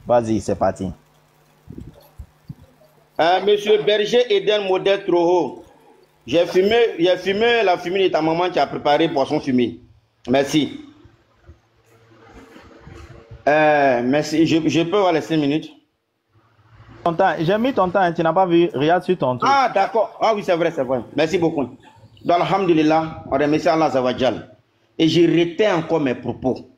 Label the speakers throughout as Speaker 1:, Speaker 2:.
Speaker 1: Vas-y, c'est parti.
Speaker 2: Monsieur Berger Eden Modèle Troho, j'ai fumé la fumée de ta maman qui a préparé poisson fumé. Merci. Merci. Je peux avoir les 5 minutes.
Speaker 1: J'ai mis ton temps, hein, tu n'as pas vu. Regarde sur ton truc.
Speaker 2: Ah, d'accord. Ah oui, c'est vrai, c'est vrai. Merci beaucoup. Donc, alhamdulillah, on remercie Allah Zawajal. Et je retiens encore mes propos.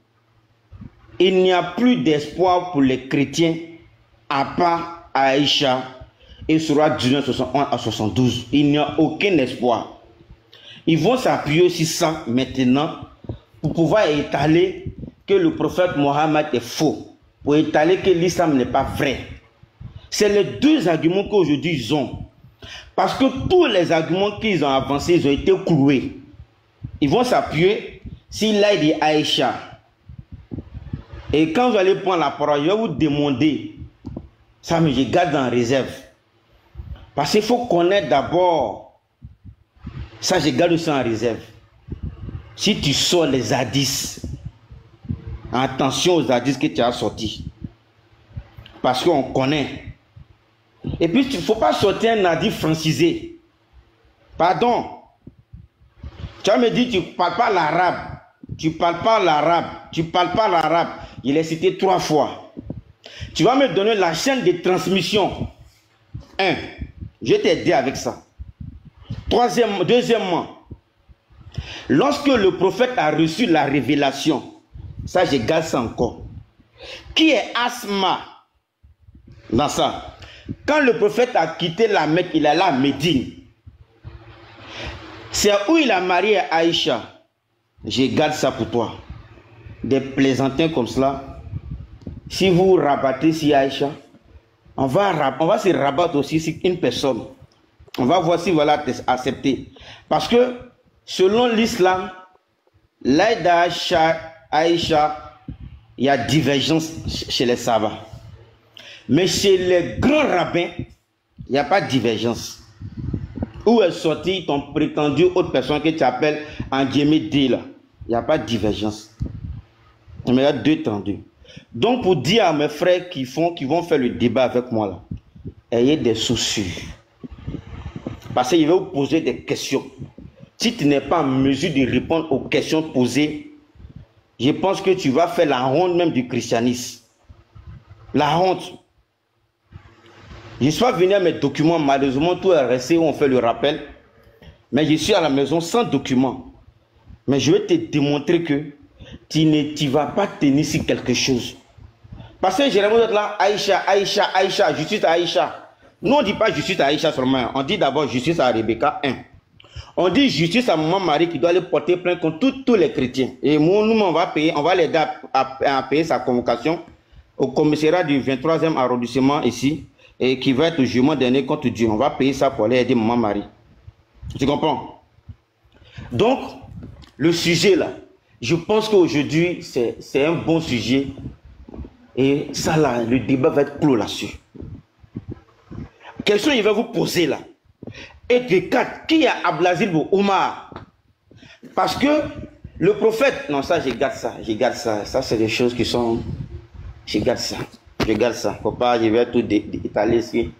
Speaker 2: Il n'y a plus d'espoir pour les chrétiens à part Aïcha et Surah 19, 61 à 72. Il n'y a aucun espoir. Ils vont s'appuyer sur ça maintenant pour pouvoir étaler que le prophète Mohammed est faux, pour étaler que l'islam n'est pas vrai. C'est les deux arguments qu'aujourd'hui ils ont. Parce que tous les arguments qu'ils ont avancés, ils ont été cloués. Ils vont s'appuyer sur l'aide d'Aïcha. Et quand vous allez prendre la parole, je vais vous demander, ça mais je garde en réserve. Parce qu'il faut connaître d'abord, ça je garde ça en réserve. Si tu sors les hadiths, attention aux hadiths que tu as sortis. Parce qu'on connaît. Et puis il ne faut pas sortir un hadith francisé. Pardon. Tu vas me dire, tu ne parles pas l'arabe. Tu ne parles pas l'arabe. Tu ne parles pas l'arabe. Il est cité 3 fois. Tu vas me donner la chaîne de transmission. 1. Je vais t'aider avec ça. Deuxièmement, lorsque le prophète a reçu la révélation, ça je garde ça encore. Qui est Asma dans ça? Quand le prophète a quitté la Mecque, il est allé à Médine. C'est où il a marié Aïcha. Je garde ça pour toi. Des plaisantins comme cela. Si vous rabattez sur Aïcha, on va se rabattre aussi sur une personne. On va voir si voilà accepter. Parce que selon l'islam, l'aide d'Aïcha, il y a divergence chez les savants. Mais chez les grands rabbins, il n'y a pas de divergence. Où est sorti ton prétendu autre personne que tu appelles en Djemé là? Il n'y a pas de divergence. Mais il y a deux tendus. Donc pour dire à mes frères qui vont faire le débat avec moi là, ayez des soucis. Parce qu'il va vous poser des questions. Si tu n'es pas en mesure de répondre aux questions posées, je pense que tu vas faire la honte même du christianisme. La honte. Je suis pas venu à mes documents, malheureusement tout est resté où on fait le rappel. Mais je suis à la maison sans documents. Mais je vais te démontrer que tu ne vas pas tenir sur quelque chose. Parce que Jérémie est là, Aïcha, justice à Aïcha. Nous on ne dit pas justice à Aïcha seulement, on dit d'abord justice à Rebecca 1. On dit justice à maman Marie qui doit aller porter plainte contre tous les chrétiens. Et nous on va l'aider à payer sa convocation au commissariat du 23e arrondissement ici. Et qui va être au jugement dernier contre Dieu. On va payer ça pour aller aider maman Marie. Tu comprends? Donc, le sujet là, je pense qu'aujourd'hui, c'est un bon sujet. Et ça là, le débat va être clos là-dessus. Question il va vous poser là. Et de 4, qui a Ablasil pour Omar? Parce que le prophète, non ça je garde ça. Ça c'est des choses qui sont, je garde ça. Faut pas, je vais tout étaler ici.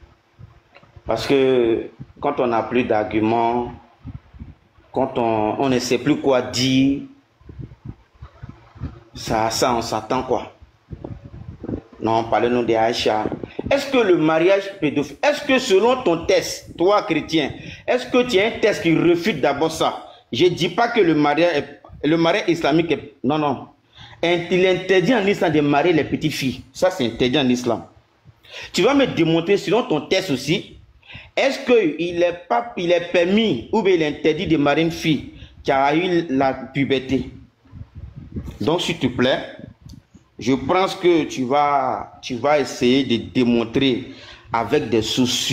Speaker 2: Parce que quand on n'a plus d'arguments, quand on ne sait plus quoi dire, ça on s'attend quoi. Non, parlez-nous de Aïcha. Est-ce que le mariage pédophile, est-ce que selon ton test, toi chrétien, est-ce que tu as un test qui refute d'abord ça? Je ne dis pas que le mariage islamique est... Non. Il est interdit en islam de marier les petites filles. Ça, c'est interdit en islam. Tu vas me démontrer, selon ton test aussi, est-ce qu'il est permis ou bien il est interdit de marier une fille qui a eu la puberté? Donc, s'il te plaît, je pense que tu vas essayer de démontrer avec des sources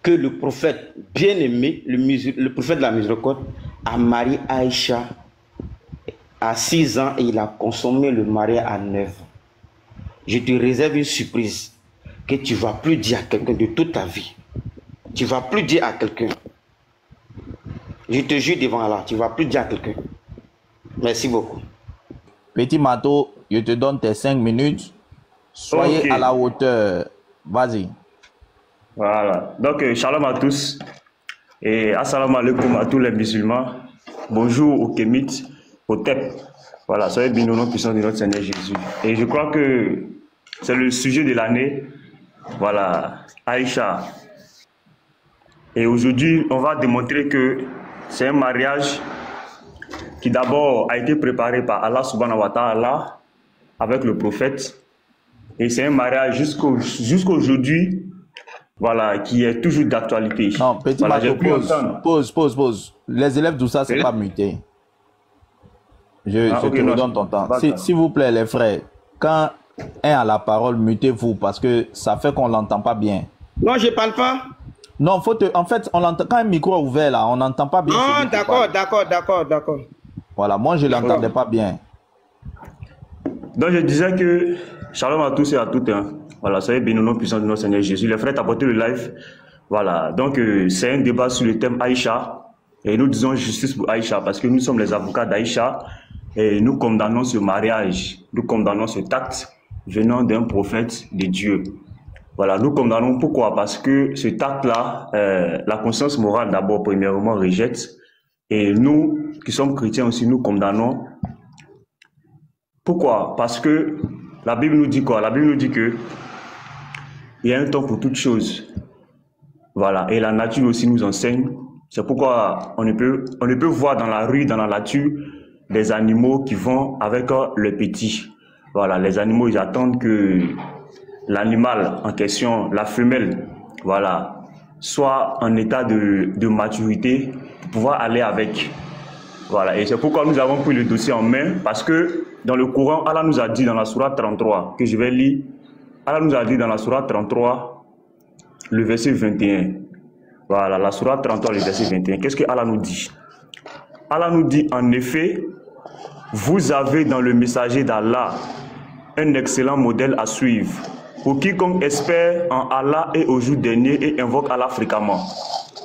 Speaker 2: que le prophète bien-aimé, le prophète de la miséricorde, a marié Aïcha à 6 ans et il a consommé le mariage à 9 ans. Je te réserve une surprise que tu ne vas plus dire à quelqu'un de toute ta vie. Tu ne vas plus dire à quelqu'un. Je te jure devant Allah, tu ne vas plus dire à quelqu'un. Merci beaucoup.
Speaker 1: Petit Mato, je te donne tes 5 minutes. Soyez à la hauteur. Vas-y.
Speaker 3: Voilà. Donc, shalom à tous. Et assalamu alaikum à tous les musulmans. Bonjour aux Kémites, aux Tep. Voilà, soyez bénis au nom puissant de notre Seigneur Jésus. Et je crois que c'est le sujet de l'année. Voilà, Aïcha. Et aujourd'hui, on va démontrer que c'est un mariage qui d'abord a été préparé par Allah subhanahu wa ta'ala avec le prophète. Et c'est un mariage jusqu'aujourd'hui, voilà, qui est toujours d'actualité.
Speaker 1: Non, petit
Speaker 3: voilà,
Speaker 1: pause. Les élèves tout ça, c'est pas muté. Je te redonne ton temps. S'il vous plaît, les frères, quand un a la parole, mutez-vous parce que ça fait qu'on l'entend pas bien.
Speaker 2: Non, je parle pas.
Speaker 1: Non, en fait, on l'entend quand un micro est ouvert là, on n'entend pas bien.
Speaker 2: Ah, d'accord.
Speaker 1: Voilà, moi je l'entendais pas bien.
Speaker 3: Donc je disais que shalom à tous et à toutes. Hein. Voilà, soyez bénis au nom puissant de notre Seigneur Jésus. Les frères, apportez le live. Voilà, donc c'est un débat sur le thème Aïcha. Et nous disons justice pour Aïcha parce que nous sommes les avocats d'Aïcha. Et nous condamnons ce mariage, nous condamnons cet acte venant d'un prophète de Dieu. Voilà, nous condamnons pourquoi? Parce que cet acte-là, la conscience morale d'abord, premièrement, rejette. Et nous, qui sommes chrétiens aussi, nous condamnons. Pourquoi? Parce que la Bible nous dit quoi? La Bible nous dit que il y a un temps pour toutes choses. Voilà, et la nature aussi nous enseigne. C'est pourquoi on ne peut voir dans la rue, dans la nature, des animaux qui vont avec le petit. Voilà, les animaux, ils attendent que l'animal en question, la femelle, voilà, soit en état de maturité pour pouvoir aller avec. Voilà, et c'est pourquoi nous avons pris le dossier en main, parce que dans le Coran, Allah nous a dit dans la sourate 33, que je vais lire, Allah nous a dit dans la sourate 33, le verset 21. Voilà, la sourate 33, le verset 21. Qu'est-ce que Allah nous dit? Allah nous dit, en effet, vous avez dans le messager d'Allah un excellent modèle à suivre pour quiconque espère en Allah et au jour dernier et invoque Allah fréquemment.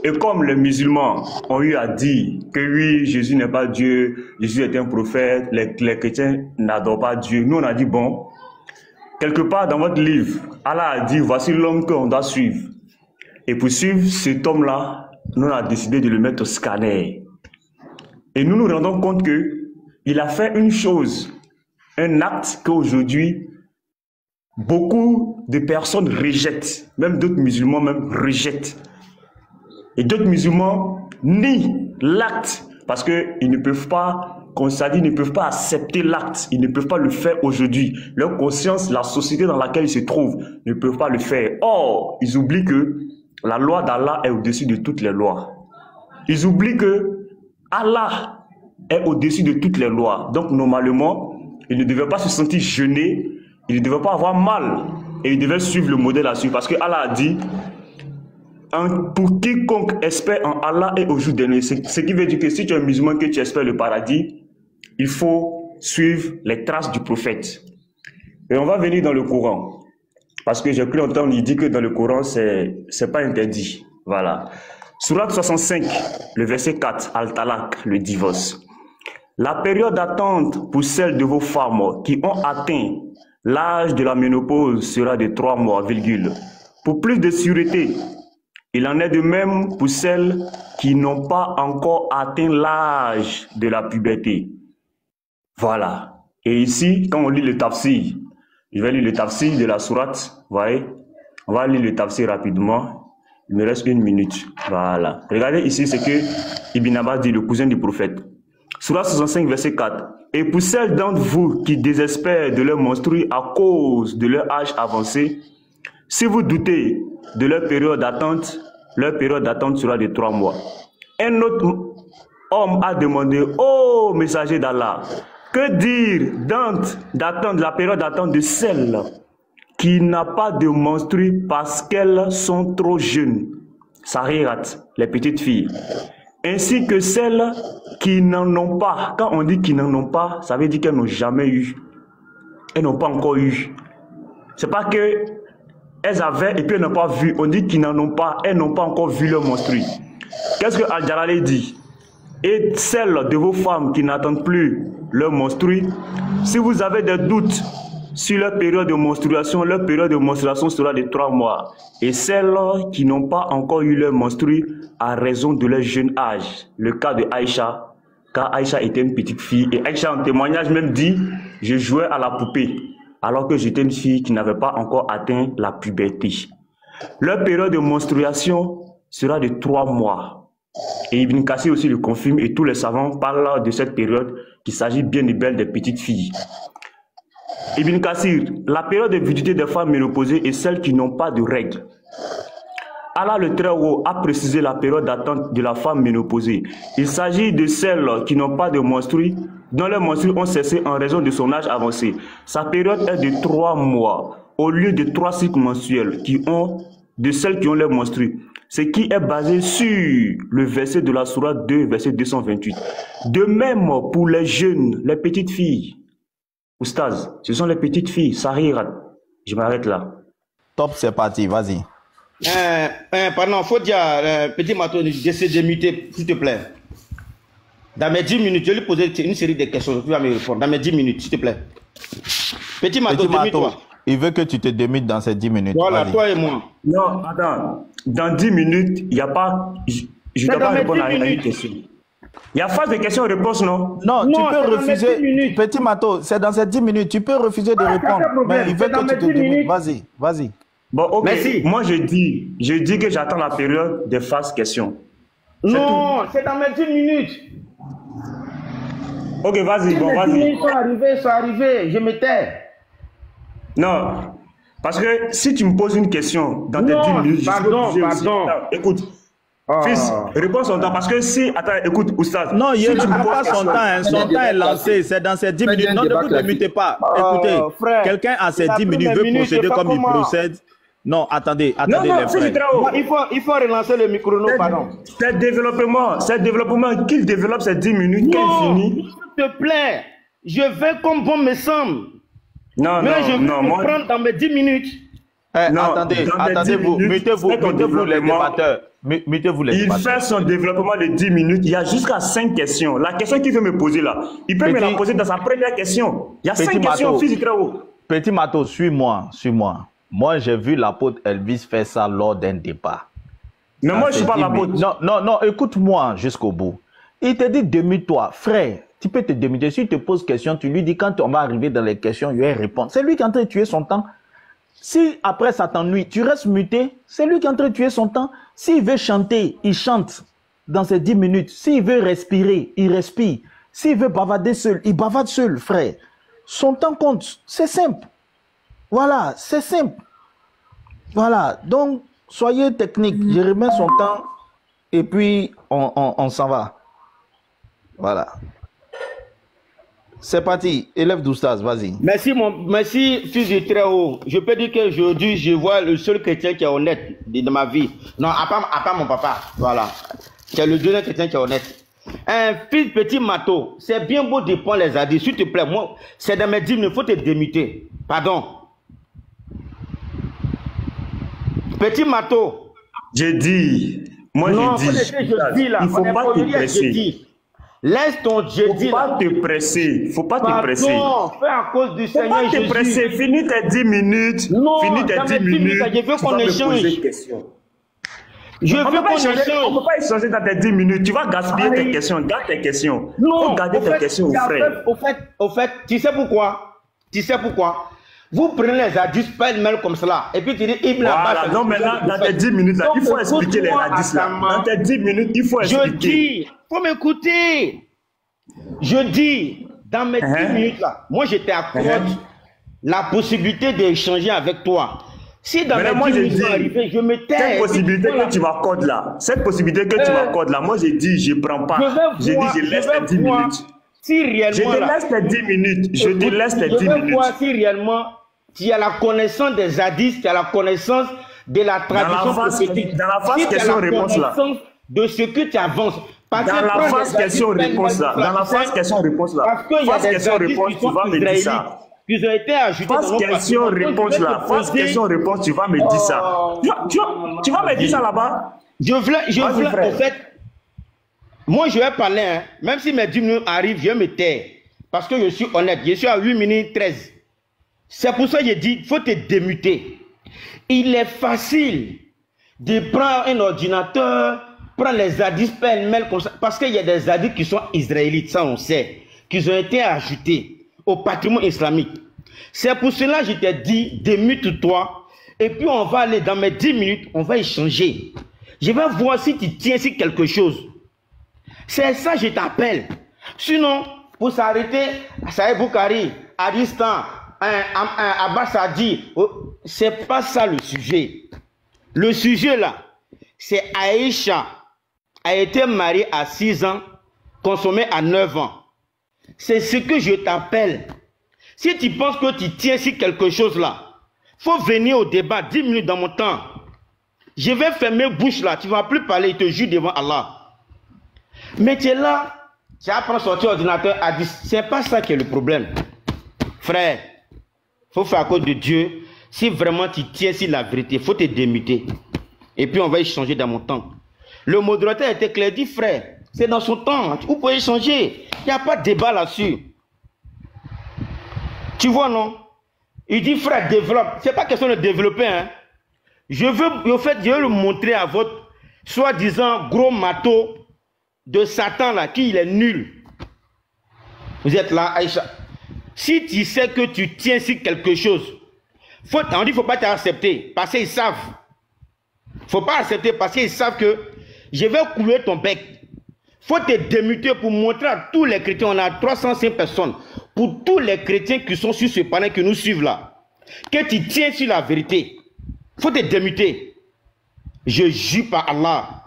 Speaker 3: Et comme les musulmans ont eu à dire que oui, Jésus n'est pas Dieu, Jésus est un prophète, les chrétiens n'adorent pas Dieu, nous on a dit bon, quelque part dans votre livre, Allah a dit voici l'homme qu'on doit suivre. Et pour suivre cet homme-là, nous on a décidé de le mettre au scanner. Et nous nous rendons compte que il a fait une chose, un acte qu'aujourd'hui, beaucoup de personnes rejettent, même d'autres musulmans même rejettent. Et d'autres musulmans nient l'acte parce qu'ils ne peuvent pas, comme ça dit, ils ne peuvent pas accepter l'acte, ils ne peuvent pas le faire aujourd'hui. Leur conscience, la société dans laquelle ils se trouvent, ne peuvent pas le faire. Or, ils oublient que la loi d'Allah est au-dessus de toutes les lois. Ils oublient que Allah est au-dessus de toutes les lois. Donc, normalement, ils ne devaient pas se sentir gênés, ils ne devaient pas avoir mal, et ils devaient suivre le modèle à suivre. Parce que Allah a dit, pour quiconque espère en Allah et au jour dernier, ce qui veut dire que si tu es un musulman, que tu espères le paradis, il faut suivre les traces du prophète. Et on va venir dans le Coran. Parce que j'ai cru entendre, il dit que dans le Coran, c'est pas interdit. Voilà. Sourate 65, le verset 4, Al-Talaq, le divorce. La période d'attente pour celles de vos femmes qui ont atteint l'âge de la ménopause sera de 3 mois, virgule. Pour plus de sûreté, il en est de même pour celles qui n'ont pas encore atteint l'âge de la puberté. Voilà. Et ici, quand on lit le tafsir, je vais lire le tafsir de la sourate, vous voyez, on va lire le tafsir rapidement. Il me reste 1 minute. Voilà. Regardez ici ce que Ibn Abbas dit, le cousin du prophète. Sourate 65, verset 4. Et pour celles d'entre vous qui désespèrent de leur menstruer à cause de leur âge avancé, si vous doutez de leur période d'attente sera de 3 mois. Un autre homme a demandé au messager d'Allah, que dire d'attendre la période d'attente de celles qui n'a pas de menstrues parce qu'elles sont trop jeunes, Sarirat, les petites filles, ainsi que celles qui n'en ont pas. Quand on dit qu'ils n'en ont pas, ça veut dire qu'elles n'ont jamais eu. Elles n'ont pas encore eu. C'est pas que elles avaient et puis elles n'ont pas vu. On dit qu'ils n'en ont pas, elles n'ont pas encore vu leur menstrues. Qu'est-ce que Al-Jalali dit? Et celles de vos femmes qui n'attendent plus leur menstrues, si vous avez des doutes sur leur période de menstruation sera de 3 mois. Et celles qui n'ont pas encore eu leur menstru à raison de leur jeune âge. Le cas de Aïcha, car Aïcha était une petite fille. Et Aïcha, en témoignage, même dit, je jouais à la poupée, alors que j'étais une fille qui n'avait pas encore atteint la puberté. Leur période de menstruation sera de 3 mois. Et Ibn Kassir aussi le confirme, et tous les savants parlent de cette période, qu'il s'agit bien et belle des petites filles. Ibn Kassir, la période de virilité des femmes ménopausées est celle qui n'ont pas de règles. Allah le Très-Haut a précisé la période d'attente de la femme ménopausée. Il s'agit de celles qui n'ont pas de menstrues, dont les menstrues ont cessé en raison de son âge avancé. Sa période est de 3 mois, au lieu de 3 cycles menstruels de celles qui ont les menstrues. Ce qui est basé sur le verset de la sourate 2, verset 228. De même pour les jeunes, les petites filles. Oustaz, ce sont les petites filles, Sahira. Je m'arrête là.
Speaker 1: Top, c'est parti, vas-y.
Speaker 2: Pardon, faut dire, petit Mato, j'essaie de muter, s'il te plaît. Dans mes 10 minutes, je vais lui poser une série de questions, tu vas me répondre. Dans mes 10 minutes, s'il te plaît. Petit Mato, démute-toi.
Speaker 1: Il veut que tu te démutes dans ces 10 minutes.
Speaker 2: Voilà, toi et moi.
Speaker 3: Non, attends. Dans 10 minutes, il n'y a pas... Je ne dois pas répondre à une question. Il y a phase de questions-réponses, non?
Speaker 1: Non, tu peux refuser. Petit Mato, c'est dans ces 10 minutes. Tu peux refuser de répondre. Mais il veut que tu te démutes. Vas-y, vas-y.
Speaker 3: Bon, ok. Merci. Moi, je dis que j'attends la période des phases questions.
Speaker 2: Non, c'est dans mes 10 minutes.
Speaker 3: Ok, vas-y, bon, vas-y.
Speaker 2: Les 10 minutes sont arrivés, je me tais.
Speaker 3: Non, parce que si tu me poses une question dans tes 10 minutes,
Speaker 2: pardon.
Speaker 3: Écoute, fils, réponds son temps, parce que si... Attends, écoute, Oustaz.
Speaker 1: Non, il ne prend pas son temps, hein. Son temps est lancé, c'est dans ces 10 minutes. Non, ne vous démutez pas. Écoutez, quelqu'un à ces 10 minutes veut procéder comme il procède. Non, attendez,
Speaker 3: non,
Speaker 1: les frères.
Speaker 2: Il faut relancer le micro, pardon.
Speaker 3: C'est développement qu'il développe ces 10 minutes, qu'il finit.
Speaker 2: S'il te plaît, je vais comme bon me semble.
Speaker 3: Non,
Speaker 2: mais je vais me prendre dans mes 10 minutes.
Speaker 1: Non, attendez-vous, mettez-vous les débatteurs. Mettez-vous les débatteurs.
Speaker 3: Il fait son développement de 10 minutes, il y a jusqu'à 5 questions. La question qu'il veut me poser là, il peut me la poser dans sa première question. Il y a 5 questions, fils très haut.
Speaker 1: Petit Mato, suis-moi. Moi, j'ai vu l'apôtre Elvis faire ça lors d'un débat.
Speaker 3: Mais moi, je ne suis pas l'apôtre.
Speaker 1: Non, écoute-moi jusqu'au bout. Il te dit, démute-toi. Frère, tu peux te démuter. Si tu te poses question, tu lui dis, quand on va arriver dans les questions, il va répondre. C'est lui qui est en train de tuer son temps. Si après ça t'ennuie, tu restes muté, c'est lui qui est en train de tuer son temps. S'il veut chanter, il chante dans ces 10 minutes. S'il veut respirer, il respire. S'il veut bavarder seul, il bavarde seul, frère. Son temps compte. C'est simple. Voilà, c'est simple. Voilà, donc soyez technique. Je remets son temps et puis on s'en va. Voilà. C'est parti, élève d'Oustaz, vas-y.
Speaker 2: Merci, fils du Très-Haut. Je peux dire qu'aujourd'hui, je vois le seul chrétien qui est honnête de ma vie. Non, à part mon papa. Voilà. C'est le deuxième chrétien qui est honnête. Un fils petit Mato, c'est bien beau de prendre les hadiths. S'il te plaît, moi, c'est dans mes 10 minutes, il faut te démuter. Pardon. Petit Mato.
Speaker 3: J'ai dit. Moi, j'ai dit. Il ne faut pas te presser.
Speaker 2: Laisse ton jeudi.
Speaker 3: Faut pas te presser. Faut pas te presser.
Speaker 2: Non, fais à cause du Seigneur Jésus.
Speaker 3: Faut pas te presser. Finis tes 10 minutes.
Speaker 2: Non,
Speaker 3: finis tes 10 minutes.
Speaker 2: Je veux qu'on échange. Je veux qu'on échange.
Speaker 3: On ne peut pas échanger dans tes 10 minutes. Tu vas gaspiller tes questions. Garde tes questions.
Speaker 2: Non.
Speaker 3: Garder tes questions, frère.
Speaker 2: Au fait, tu sais pourquoi? Vous prenez les hadiths pêle-mêle comme cela. Et puis tu dis,
Speaker 3: voilà, donc maintenant, dans tes 10 minutes, là, il faut expliquer les hadiths là. Dans tes 10 minutes, il faut expliquer.
Speaker 2: Je dis, il faut m'écouter. Je dis, dans mes 10 minutes là, moi je t'accorde la possibilité d'échanger avec toi. Si dans mes 10 minutes arrivées, je me tais.
Speaker 3: Cette possibilité que tu m'accordes là, moi j'ai dit, je ne prends pas. J'ai dit, je laisse tes 10 minutes.
Speaker 2: Si réellement,
Speaker 3: je te laisse tes 10 minutes. Je te laisse tes 10 minutes.
Speaker 2: Je veux voir si réellement tu as la connaissance des hadiths, tu as la connaissance de la tradition prophétique.
Speaker 3: Dans la phase question-réponse là.
Speaker 2: De ce que tu avances.
Speaker 3: Dans la phase question-réponse là. Dans la phase question-réponse là.
Speaker 2: Parce qu'il y a des
Speaker 3: question-réponse, tu vas me dire ça.
Speaker 2: Ils ont été ajoutés.
Speaker 3: Phase question-réponse là. Phase question-réponse, tu vas me dire ça. Tu vas me dire ça là-bas.
Speaker 2: Je voulais, en fait. Moi, je vais parler, hein. Même si mes 10 minutes arrivent, je me tais. Parce que je suis honnête. Je suis à 8 minutes 13. C'est pour ça que j'ai dit, il faut te démuter. Il est facile de prendre un ordinateur, prendre les hadiths pêle-mêle comme ça, parce qu'il y a des hadiths qui sont israélites, ça on sait, qui ont été ajoutés au patrimoine islamique. C'est pour cela que je t'ai dit, démute-toi, et puis on va aller dans mes 10 minutes, on va échanger. Je vais voir si tu tiens sur quelque chose. C'est ça que je t'appelle. Sinon, pour s'arrêter, Saïd Boukari, Adistan, Abbas Sadi, c'est pas ça le sujet. Le sujet là, c'est Aïcha a été mariée à 6 ans, consommée à 9 ans. C'est ce que je t'appelle. Si tu penses que tu tiens sur quelque chose là, faut venir au débat 10 minutes dans mon temps. Je vais fermer bouche là, tu ne vas plus parler, il te jure devant Allah. Mais tu es là, tu apprends à sortir ordinateur à 10. Ce n'est pas ça qui est le problème. Frère, il faut faire à cause de Dieu. Si vraiment tu tiens sur la vérité, il faut te démuter. Et puis on va échanger dans mon temps. Le modérateur était clair, dit frère, c'est dans son temps, vous pouvez échanger. Il n'y a pas de débat là-dessus. Tu vois non? Il dit frère, développe. Ce n'est pas question de développer. Hein. Je veux le montrer à votre soi-disant gros matos de Satan là, qui il est nul. Vous êtes là, Aïcha. Si tu sais que tu tiens sur quelque chose, on dit qu'il ne faut pas t'accepter parce qu'ils savent. Il ne faut pas accepter parce qu'ils savent que je vais couler ton bec. Il faut te démuter pour montrer à tous les chrétiens. On a 305 personnes. Pour tous les chrétiens qui sont sur ce panel qui nous suivent là, que tu tiens sur la vérité. Il faut te démuter. Je jure par Allah.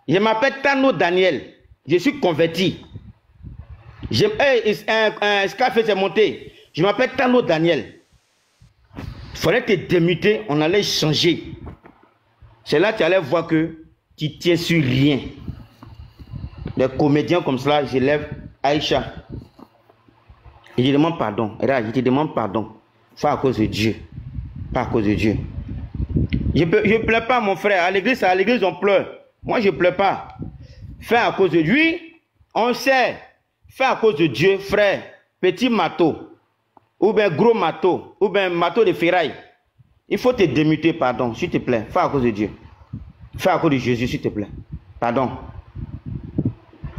Speaker 2: Je m'appelle Tano Daniel. Je suis converti. Un scafé s'est monté. Je m'appelle Tano Daniel. Il fallait te démuter. On allait changer. C'est là que tu allais voir que tu tiens sur rien. Des comédiens comme cela, je lève Aïcha. Et je demande pardon. Je te demande pardon. Pas à cause de Dieu. Pas à cause de Dieu. Je ne pleure pas, mon frère. À l'église, on pleure. Moi, je ne pleure pas. Fais à cause de lui, on sait. Fais à cause de Dieu, frère. Petit matos. Ou bien gros matos. Ou bien matos de ferraille. Il faut te démuter, pardon, s'il te plaît. Fais à cause de Dieu. Fais à cause de Jésus, s'il te plaît. Pardon.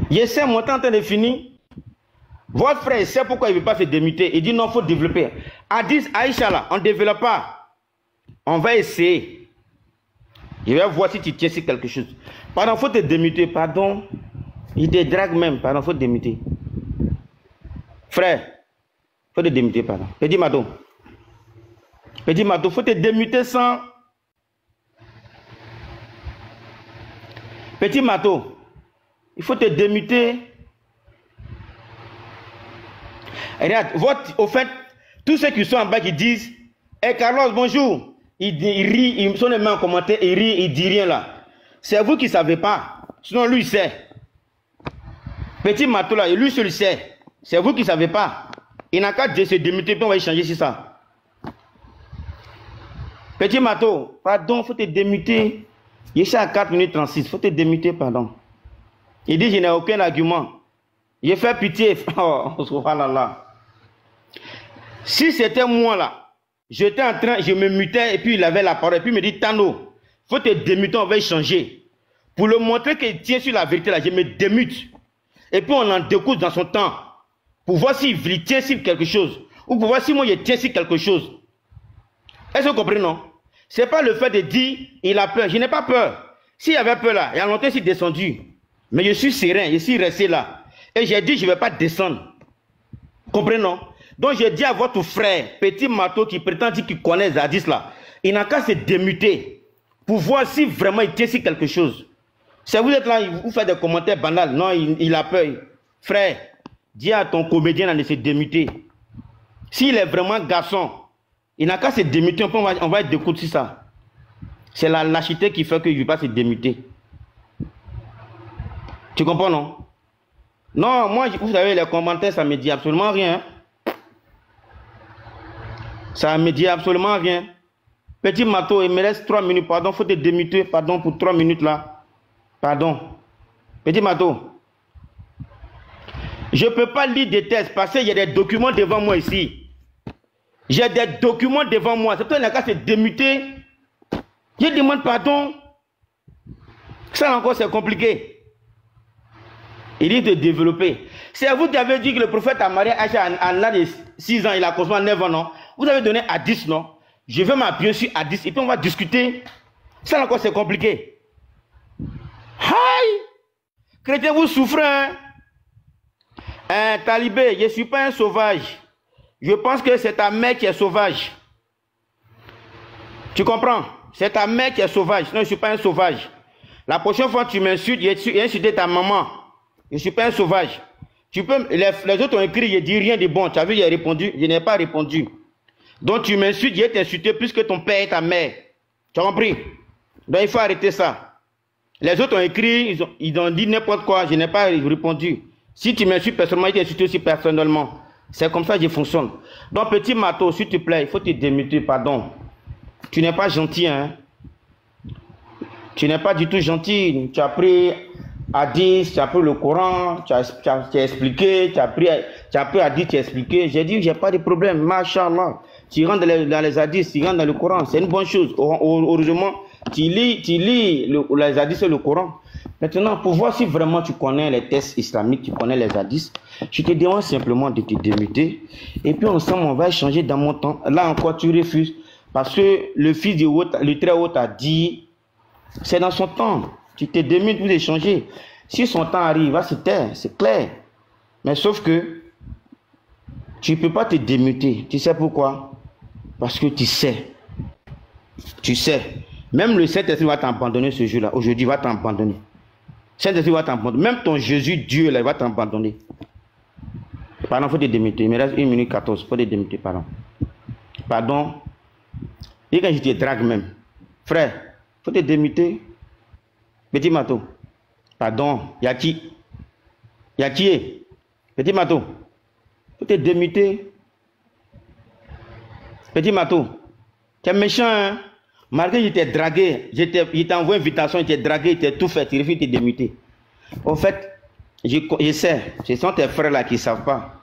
Speaker 2: Je sais, mon temps est fini. Votre frère sait pourquoi il ne veut pas se démuter. Il dit non, il faut développer. Aïcha, là, on ne développe pas. On va essayer. Je vais voir si tu tiens sur quelque chose. Pardon, il faut te démuter. Pardon. Il te drague même. Pardon, il faut te démuter. Frère, il faut te démuter, pardon. Petit Mato. Petit Mato, il faut te démuter sans... Petit Mato, il faut te démuter. Regarde, au fait, tous ceux qui sont en bas qui disent hey Carlos, bonjour. Il rit, ils sont les mains en commentaire, il rit, il dit rien là. C'est vous qui ne savez pas. Sinon, lui, il sait. Petit Mato là, lui, il sait. C'est vous qui ne savez pas. Il n'a qu'à se démuter, puis on va échanger sur ça. Petit Mato, pardon, il faut te démuter. Il est à 4 minutes 36, il faut te démuter, pardon. Il dit, je n'ai aucun argument. Il fait pitié. Oh, là. Si c'était moi là, j'étais en train, je me mutais et puis il avait la parole. Et puis il me dit, Tano, il faut te démuter, on va échanger. Pour le montrer qu'il tient sur la vérité là, je me démute. Et puis on en découvre dans son temps. Pour voir s'il tient sur quelque chose. Ou pour voir si moi je tiens sur quelque chose. Est-ce que vous comprenez, non? Ce n'est pas le fait de dire, il a peur. Je n'ai pas peur. S'il y avait peur là, il y a longtemps, je suis descendu. Mais je suis serein, je suis resté là. Et j'ai dit, je ne vais pas descendre. Comprenez, non? Donc j'ai dit à votre frère, petit Mato qui prétend dire qu'il connaît Zadis là, il n'a qu'à se démuter pour voir si vraiment il tient sur quelque chose. Si vous êtes là, vous faites des commentaires banals, non, il a peur. Frère, dis à ton comédien de se démuter. S'il est vraiment garçon, il n'a qu'à se démuter, on va être de coups sur ça. C'est la lâcheté qui fait qu'il ne veut pas se démuter. Tu comprends, non? Non, moi, vous savez, les commentaires, ça ne me dit absolument rien. Ça ne me dit absolument rien. Petit Mato, il me reste 3 minutes. Pardon, il faut te démuter. Pardon pour 3 minutes là. Pardon. Petit Mato. Je ne peux pas lire des tests parce qu'il y a des documents devant moi ici. J'ai des documents devant moi. C'est peut-être le cas, c'est démuté. Je demande pardon. Ça encore, c'est compliqué. Il dit de développer. C'est vous qui avez dit que le prophète a marié Aïcha à l'âge de 6 ans, il a consommé 9 ans, non? Vous avez donné à 10, non? Je vais m'appuyer sur à 10 et puis on va discuter. Ça encore, c'est compliqué. Aïe! Chrétien, vous souffrez, hein? Un talibé, je ne suis pas un sauvage. Je pense que c'est ta mère qui est sauvage. Tu comprends? C'est ta mère qui est sauvage. Non, je ne suis pas un sauvage. La prochaine fois que tu m'insultes, j'ai insulté ta maman. Je ne suis pas un sauvage. Tu peux, les autres ont écrit, je dis rien de bon. Tu as vu, j'ai répondu, je n'ai pas répondu. Donc tu m'insultes, j'ai t'insulté plus que ton père et ta mère. Tu as compris? Donc il faut arrêter ça. Les autres ont écrit, ils ont dit n'importe quoi, je n'ai pas répondu. Si tu m'insultes personnellement, je t'insulte aussi personnellement. C'est comme ça que je fonctionne. Donc petit Mato, s'il te plaît, il faut te démuter, pardon. Tu n'es pas gentil, hein? Tu n'es pas du tout gentil. Tu as pris Hadith, tu as pris le Coran, tu as expliqué, tu as pris Hadith, tu as expliqué. J'ai dit, j'ai pas de problème, machallah. Tu rentres dans les Hadiths, tu rentres dans le Coran, c'est une bonne chose. Heureusement, tu lis les Hadiths et le Coran. Maintenant, pour voir si vraiment tu connais les textes islamiques, tu connais les Hadiths, je te demande simplement de te démuter. Et puis ensemble, on va échanger dans mon temps. Là encore, tu refuses. Parce que le fils du Très-Haut t'a dit, c'est dans son temps. Tu te démutes pour échanger. Si son temps arrive, il va se taire, c'est clair. Mais sauf que tu ne peux pas te démuter. Tu sais pourquoi? Parce que tu sais. Tu sais. Même le Saint-Esprit va t'abandonner ce jour-là. Aujourd'hui, il va t'abandonner. Saint-Esprit va t'abandonner. Même ton Jésus, Dieu, là, il va t'abandonner. Pardon, il faut te démuter. Il me reste 1 minute 14. Il faut te démuter, pardon. Pardon. Et quand je te drague même. Frère, il faut te démuter. Petit Mato. Pardon. Y'a qui? Y'a qui est? Petit Mato. Il faut te démuter. Petit Mato. Tu es méchant, hein? Malgré que je t'ai dragué, je t'ai envoyé une invitation, je t'ai dragué, je t'ai tout fait, tu refuses de te démuter. En fait, je sais, ce sont tes frères là qui ne savent pas.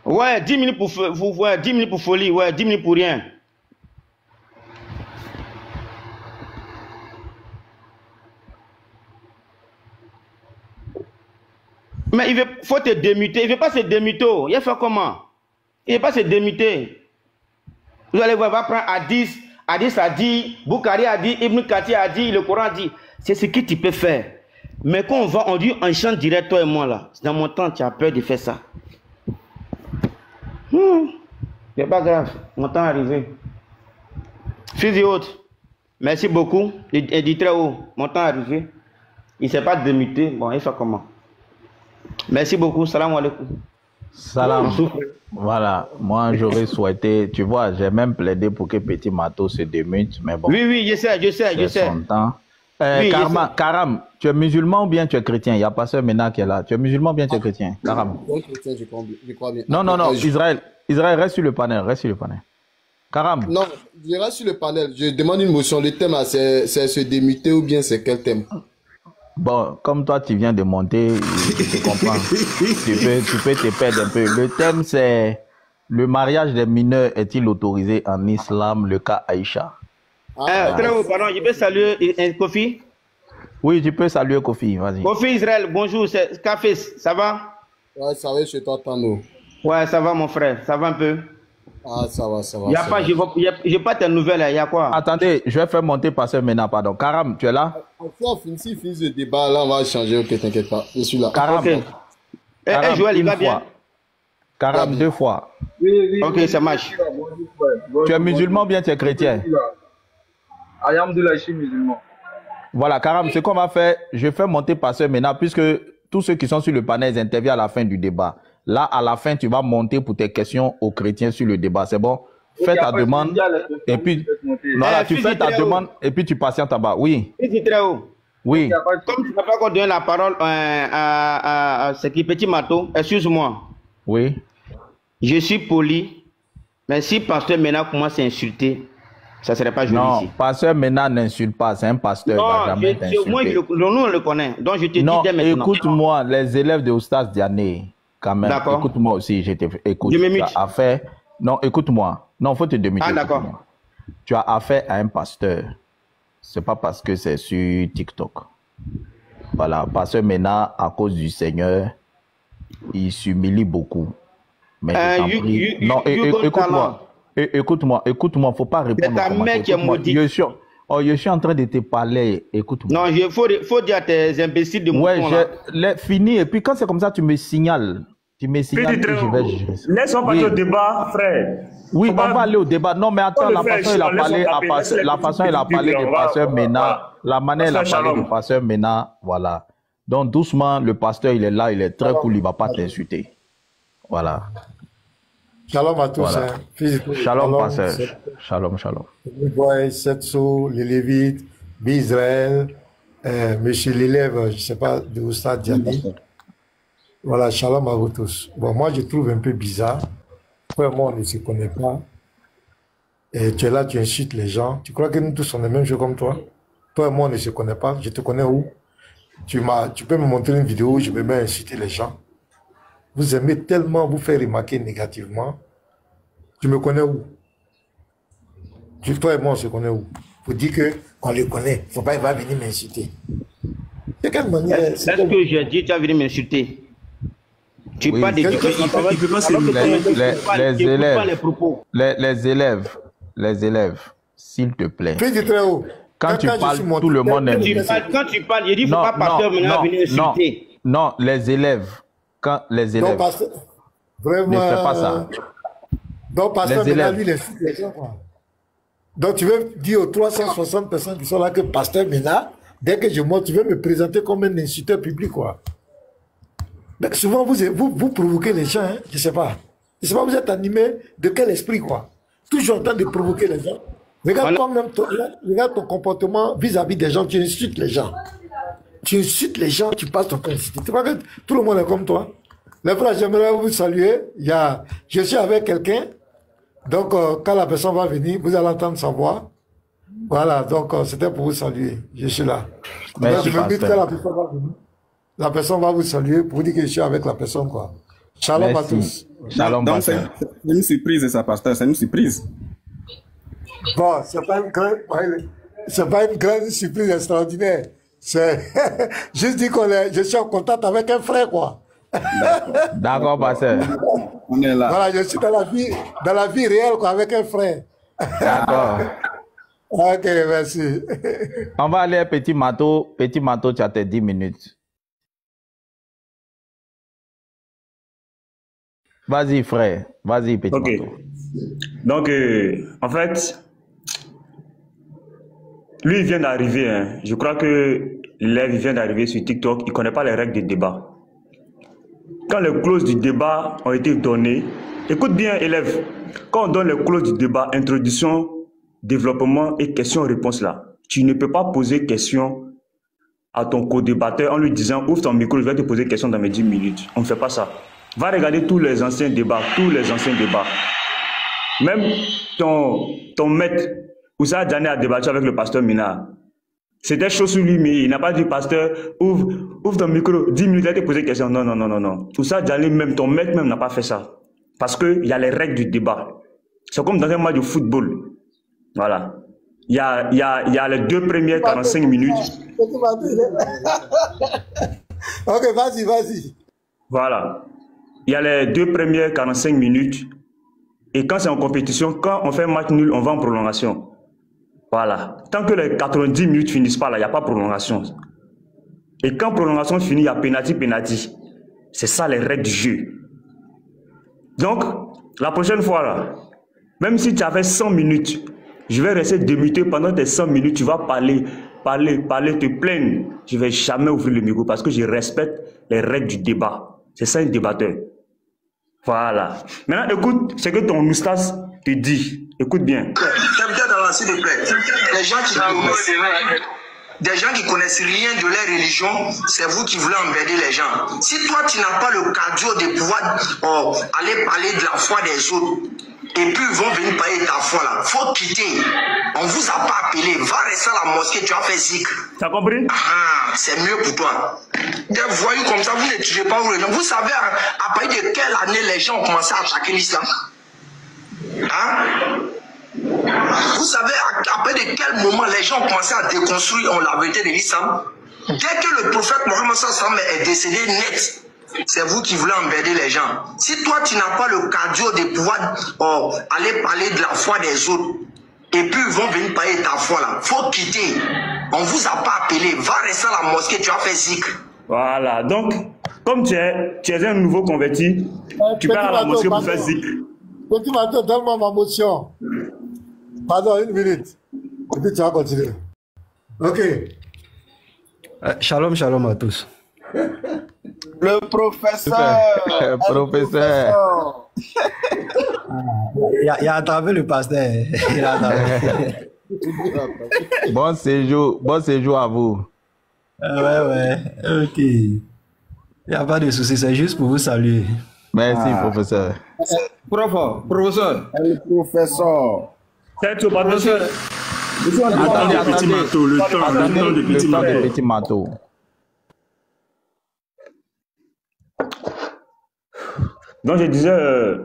Speaker 2: Ouais, 10 minutes pour ouais, 10 minutes pour folie, ouais, 10 minutes pour rien. Mais il faut te démuter, il ne veut pas se démuter. Il a fait comment? Il ne veut pas se démuter. Vous allez voir, il va prendre Hadith a dit, Bukhari a dit, Ibn Kathir a dit, le Coran a dit. C'est ce que tu peux faire. Mais quand on dit on chante direct, toi et moi là, dans mon temps, tu as peur de faire ça. C'est pas grave, mon temps est arrivé. Fils et autres, merci beaucoup. Il dit très haut, mon temps est arrivé. Il ne s'est pas démuté. Bon, il fait comment? Merci beaucoup, salam alaikum.
Speaker 1: Salam. Voilà, moi j'aurais souhaité, tu vois, j'ai même plaidé pour que Petit Mato se démute, mais bon.
Speaker 2: Oui, je sais.
Speaker 1: Son temps. Oui, Karam, tu es musulman ou bien tu es chrétien? Il y a Pasteur Mena qui est là. Tu es musulman ou bien tu es chrétien? Karam.
Speaker 4: Je crois bien.
Speaker 1: Non, Israël, reste sur le panel, Karam.
Speaker 4: Non, je reste sur le panel. Je demande une motion. Le thème, c'est se démuter ou bien c'est quel thème?
Speaker 1: Bon, comme toi tu viens de monter, je comprends. tu peux te perdre un peu. Le thème c'est le mariage des mineurs est-il autorisé en islam, le cas Aïcha.
Speaker 2: Très haut, pardon, je peux saluer Kofi?
Speaker 1: Oui, tu peux saluer Kofi, vas-y.
Speaker 2: Kofi Israël, bonjour, c'est Café, ça va?
Speaker 4: Ouais, ça va, je t'entends, nous.
Speaker 2: Ouais, ça va mon frère, ça va un peu?
Speaker 4: Ah, ça va.
Speaker 2: J'ai pas tes nouvelles, il y a quoi?
Speaker 1: Attendez, je vais faire monter Pasteur Mena, pardon. Karam, tu es là?
Speaker 4: Si finit le débat, là, on va changer, ok, t'inquiète pas, je suis là.
Speaker 1: Karam,
Speaker 2: okay.
Speaker 1: Karam
Speaker 2: Joël, il va bien?
Speaker 1: Karam, 2 fois.
Speaker 5: Oui.
Speaker 2: Ok, ça marche.
Speaker 1: Tu es musulman ou bien tu es chrétien?
Speaker 5: Alhamdoulilah, je suis musulman.
Speaker 1: Voilà, Karam, ce qu'on va faire, je fais monter Pasteur Mena, puisque tous ceux qui sont sur le panel ils interviennent à la fin du débat. Là, à la fin, tu vas monter pour tes questions aux chrétiens sur le débat. C'est bon? Fais ta demande. Et puis, voilà, tu fais ta demande et puis tu patientes en bas. Oui.
Speaker 2: Très haut.
Speaker 1: Oui.
Speaker 2: Comme tu n'as pas encore donné la parole à ce qui Petit Mato, excuse-moi.
Speaker 1: Oui.
Speaker 2: Je suis poli, mais si Pasteur Mena commence à insulter, ça ne serait pas joli ici.
Speaker 1: Non, Pasteur Mena n'insulte pas, c'est un pasteur.
Speaker 2: Non, moi, nous on le connaît. Donc je te dis dès maintenant.
Speaker 1: Écoute-moi, les élèves de Oustaz Diané, quand même. Écoute-moi aussi, écoute.
Speaker 2: Je me
Speaker 1: tu
Speaker 2: mute.
Speaker 1: as affaire... Non, écoute-moi. Non, il faut te démuter.
Speaker 2: Ah, d'accord.
Speaker 1: Tu as affaire à un pasteur. C'est pas parce que c'est sur TikTok. Voilà, parce que maintenant, à cause du Seigneur, il s'humilie beaucoup. Mais non, écoute-moi. Écoute-moi, il ne faut pas répondre.
Speaker 2: C'est ta mère qui est maudite.
Speaker 1: Je suis en train de te parler. Écoute-moi.
Speaker 2: Non, il faut dire à tes imbéciles de
Speaker 1: Ouais, fini. Et puis quand c'est comme ça, tu me signales. Tu me signales que je vais gérer ça.
Speaker 3: Laisse-moi passer au débat, frère.
Speaker 1: Oui, on va aller au débat. Non, mais attends, la façon il a parlé de pasteur Mena, la manière il a parlé de pasteur Mena, voilà. Donc doucement, le pasteur, il est là, il est très cool, il ne va pas t'insulter. Voilà.
Speaker 6: Shalom à tous.
Speaker 1: Voilà. Shalom, pasteur. Shalom.
Speaker 6: Les boys, Setso, les Lévites, Israël, monsieur l'élève, je ne sais pas, de Oustad Diani. Voilà, shalom à vous tous. Bon, moi, je trouve un peu bizarre. Moi, on ne se connaît pas. Et tu es là, tu insultes les gens. Tu crois que nous tous, on est le même jeu comme toi? Toi et moi, on ne se connaît pas. Je te connais où? Tu peux me montrer une vidéo où je me mets à insulter les gens. Vous aimez tellement vous faire remarquer négativement. Tu me connais où? Toi et moi, on se connaît où? Faut dire qu'on le connaît. Faut pas, il va venir m'insulter. De quelle manière?
Speaker 2: Est-ce que j'ai dit tu vas venir m'insulter? Tu parles de
Speaker 1: les élèves, s'il te plaît.
Speaker 6: Très haut.
Speaker 1: Quand tu parles, tout le monde aime.
Speaker 2: Quand tu parles, il dit qu'il ne faut pas pasteur maintenant venir insulter.
Speaker 1: Non, les élèves. Quand les élèves.
Speaker 6: Vraiment.
Speaker 1: Ne fais pas ça.
Speaker 6: Donc, pasteur Mena, lui, il insulte les gens. Donc, tu veux dire aux 360 personnes qui sont là que pasteur Mena, dès que je monte, tu veux me présenter comme un insulteur public, quoi. Mais souvent, vous provoquez les gens, hein, je ne sais pas. Je ne sais pas, vous êtes animé de quel esprit, quoi. Toujours en train de provoquer les gens. Regarde toi-même, regarde ton comportement vis-à-vis des gens, tu insultes les gens. Tu insultes les gens, tu passes ton temps à insulter. Tu vois que tout le monde est comme toi. Les frères, j'aimerais vous saluer. Je suis avec quelqu'un. Donc, quand la personne va venir, vous allez entendre sa voix. Voilà, donc c'était pour vous saluer. Je suis là.
Speaker 1: Merci,
Speaker 6: je me dis que la personne va venir. La personne va vous saluer pour vous dire que je suis avec la personne, quoi. Shalom à tous.
Speaker 1: Shalom,
Speaker 7: donc, c'est une surprise, ça, pasteur. C'est une surprise.
Speaker 6: Bon, c'est pas une grande surprise extraordinaire. C'est juste dire je suis en contact avec un frère, quoi.
Speaker 1: D'accord, pasteur.
Speaker 7: On est là.
Speaker 6: Voilà, je suis dans la vie réelle, quoi, avec un frère.
Speaker 1: D'accord.
Speaker 6: Ok, merci.
Speaker 1: On va aller à Petit Mato. Petit Mato, tu as tes 10 minutes. Vas-y, frère. Vas-y, Petit Mato.
Speaker 3: Donc, en fait, lui, il vient d'arriver. Hein. Je crois que l'élève vient d'arriver sur TikTok. Il ne connaît pas les règles du débat. Quand les clauses du débat ont été données, écoute bien, élève. Quand on donne les clauses du débat, introduction, développement et questions-réponses là, tu ne peux pas poser question à ton co-débatteur en lui disant « Ouvre ton micro, je vais te poser question dans mes 10 minutes. » On ne fait pas ça. Va regarder tous les anciens débats, Même ton maître, Oussa Diané, a débattu avec le pasteur Mena. C'était chaud sur lui, mais il n'a pas dit, pasteur, ouvre ton micro, 10 minutes, il a te poser question. Non. Oussa Diané, même ton maître même n'a pas fait ça. Parce qu'il y a les règles du débat. C'est comme dans un match de football. Voilà. Il y a les 2 premières 45 minutes.
Speaker 6: Ok, vas-y.
Speaker 3: Voilà. Il y a les 2 premières 45 minutes. Et quand c'est en compétition, quand on fait un match nul, on va en prolongation. Voilà. Tant que les 90 minutes finissent pas là, il n'y a pas de prolongation. Et quand prolongation finit, il y a penalty. C'est ça les règles du jeu. Donc, la prochaine fois là, même si tu avais 100 minutes, je vais rester démuté pendant tes 100 minutes, tu vas parler, te plaindre. Je ne vais jamais ouvrir le micro parce que je respecte les règles du débat. C'est ça un débatteur. Voilà. Maintenant, écoute ce que ton moustache te dit. Écoute bien.
Speaker 8: S'il te plaît. Des gens qui connaissent rien de leur religion, c'est vous qui voulez emmerder les gens. Si toi, tu n'as pas le cardio de pouvoir aller parler de la foi des autres, et puis ils vont venir parler de ta foi là, faut quitter. On vous a pas appelé. Va rester à la mosquée, tu as fait zikr.
Speaker 3: T'as compris?
Speaker 8: Ah, c'est mieux pour toi. Des voyous comme ça, vous ne tuez pas les gens. Vous savez à partir de quelle année les gens ont commencé à attaquer l'islam? Hein? Vous savez à partir de quel moment les gens ont commencé à déconstruire la vérité de l'islam? Dès que le prophète Mohammed sallam est décédé net, c'est vous qui voulez emmerder les gens. Si toi tu n'as pas le cardio de pouvoir aller parler de la foi des autres, et puis ils vont venir parler de ta foi là, faut quitter. On vous a pas appelé. Va rester à la mosquée, tu as fait zikr.
Speaker 3: Voilà, donc, comme tu es un nouveau converti, tu pars à la mosquée pour faire zikr.
Speaker 6: Petit Mato, donne-moi ma motion. Pardon, une minute. Et puis tu vas continuer. Ok.
Speaker 9: Shalom, shalom à tous.
Speaker 7: Le professeur.
Speaker 1: Professeur.
Speaker 9: Il a attrapé le pasteur. Il a attrapé.
Speaker 1: Bon séjour à vous.
Speaker 9: Ouais, ok. Il n'y a pas de souci, c'est juste pour vous saluer.
Speaker 1: Merci, professeur.
Speaker 7: Professeur. Le professeur.
Speaker 3: C'est tout, professeur.
Speaker 1: Attendez, le temps de petit Mato.
Speaker 3: Donc je disais, je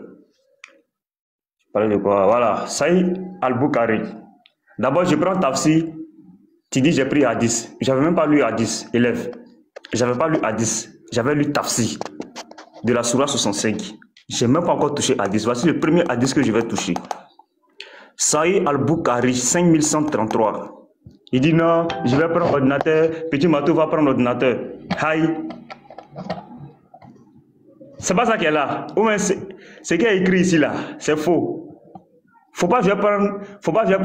Speaker 3: parlais de quoi? Voilà, Saïd Al-Bukhari. D'abord, je prends Tafsir. Tu dis j'ai pris Hadith. J'avais même pas lu Hadith, élève. J'avais pas lu Hadith. J'avais lu Tafsir de la Sourate 65. J'ai même pas encore touché Hadith. Voici le premier Hadith que je vais toucher. Saïd Al-Bukhari, 5133. Il dit non, je vais prendre l'ordinateur. Petit Mato va prendre l'ordinateur. Haï. C'est pas ça qu'elle a. Ou bien ce qui est écrit ici là, c'est faux. Faut pas venir prendre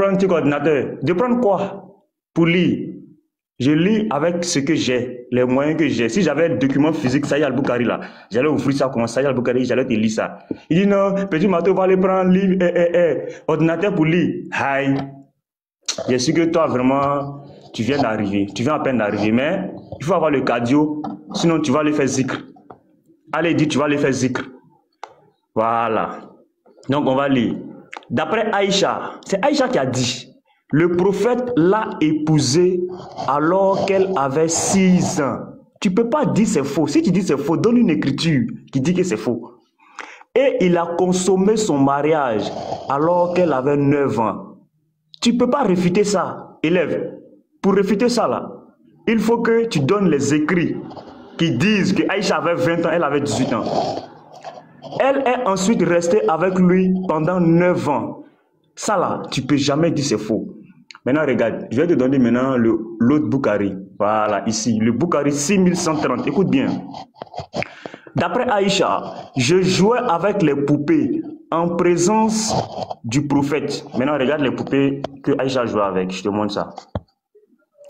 Speaker 3: un petit ordinateur. De prendre quoi? Pour lire. Je lis avec ce que j'ai, les moyens que j'ai. Si j'avais un document physique, Saïd Al-Bukhari là, j'allais ouvrir ça comme Saïd Al-Bukhari, j'allais te lire ça. Il dit non, petit Mato va aller prendre livre, ordinateur pour lire. Aïe. Je suis que toi vraiment, tu viens d'arriver. Tu viens à peine d'arriver, mais il faut avoir le cardio, sinon tu vas aller faire zikr. Allez, dis, tu vas aller faire zikr. Voilà. Donc, on va lire. D'après Aïcha, c'est Aïcha qui a dit, le prophète l'a épousée alors qu'elle avait 6 ans. Tu ne peux pas dire c'est faux. Si tu dis c'est faux, donne une écriture qui dit que c'est faux. Et il a consommé son mariage alors qu'elle avait 9 ans. Tu ne peux pas réfuter ça, élève. Pour réfuter ça, là, il faut que tu donnes les écrits qui disent que Aïcha avait 20 ans, elle avait 18 ans. Elle est ensuite restée avec lui pendant 9 ans. Ça là, tu ne peux jamais dire c'est faux. Maintenant, regarde, je vais te donner maintenant l'autre Bukhari. Voilà, ici, le Bukhari 6130. Écoute bien. D'après Aïcha, je jouais avec les poupées en présence du prophète. Maintenant, regarde les poupées que Aïcha jouait avec. Je te montre ça.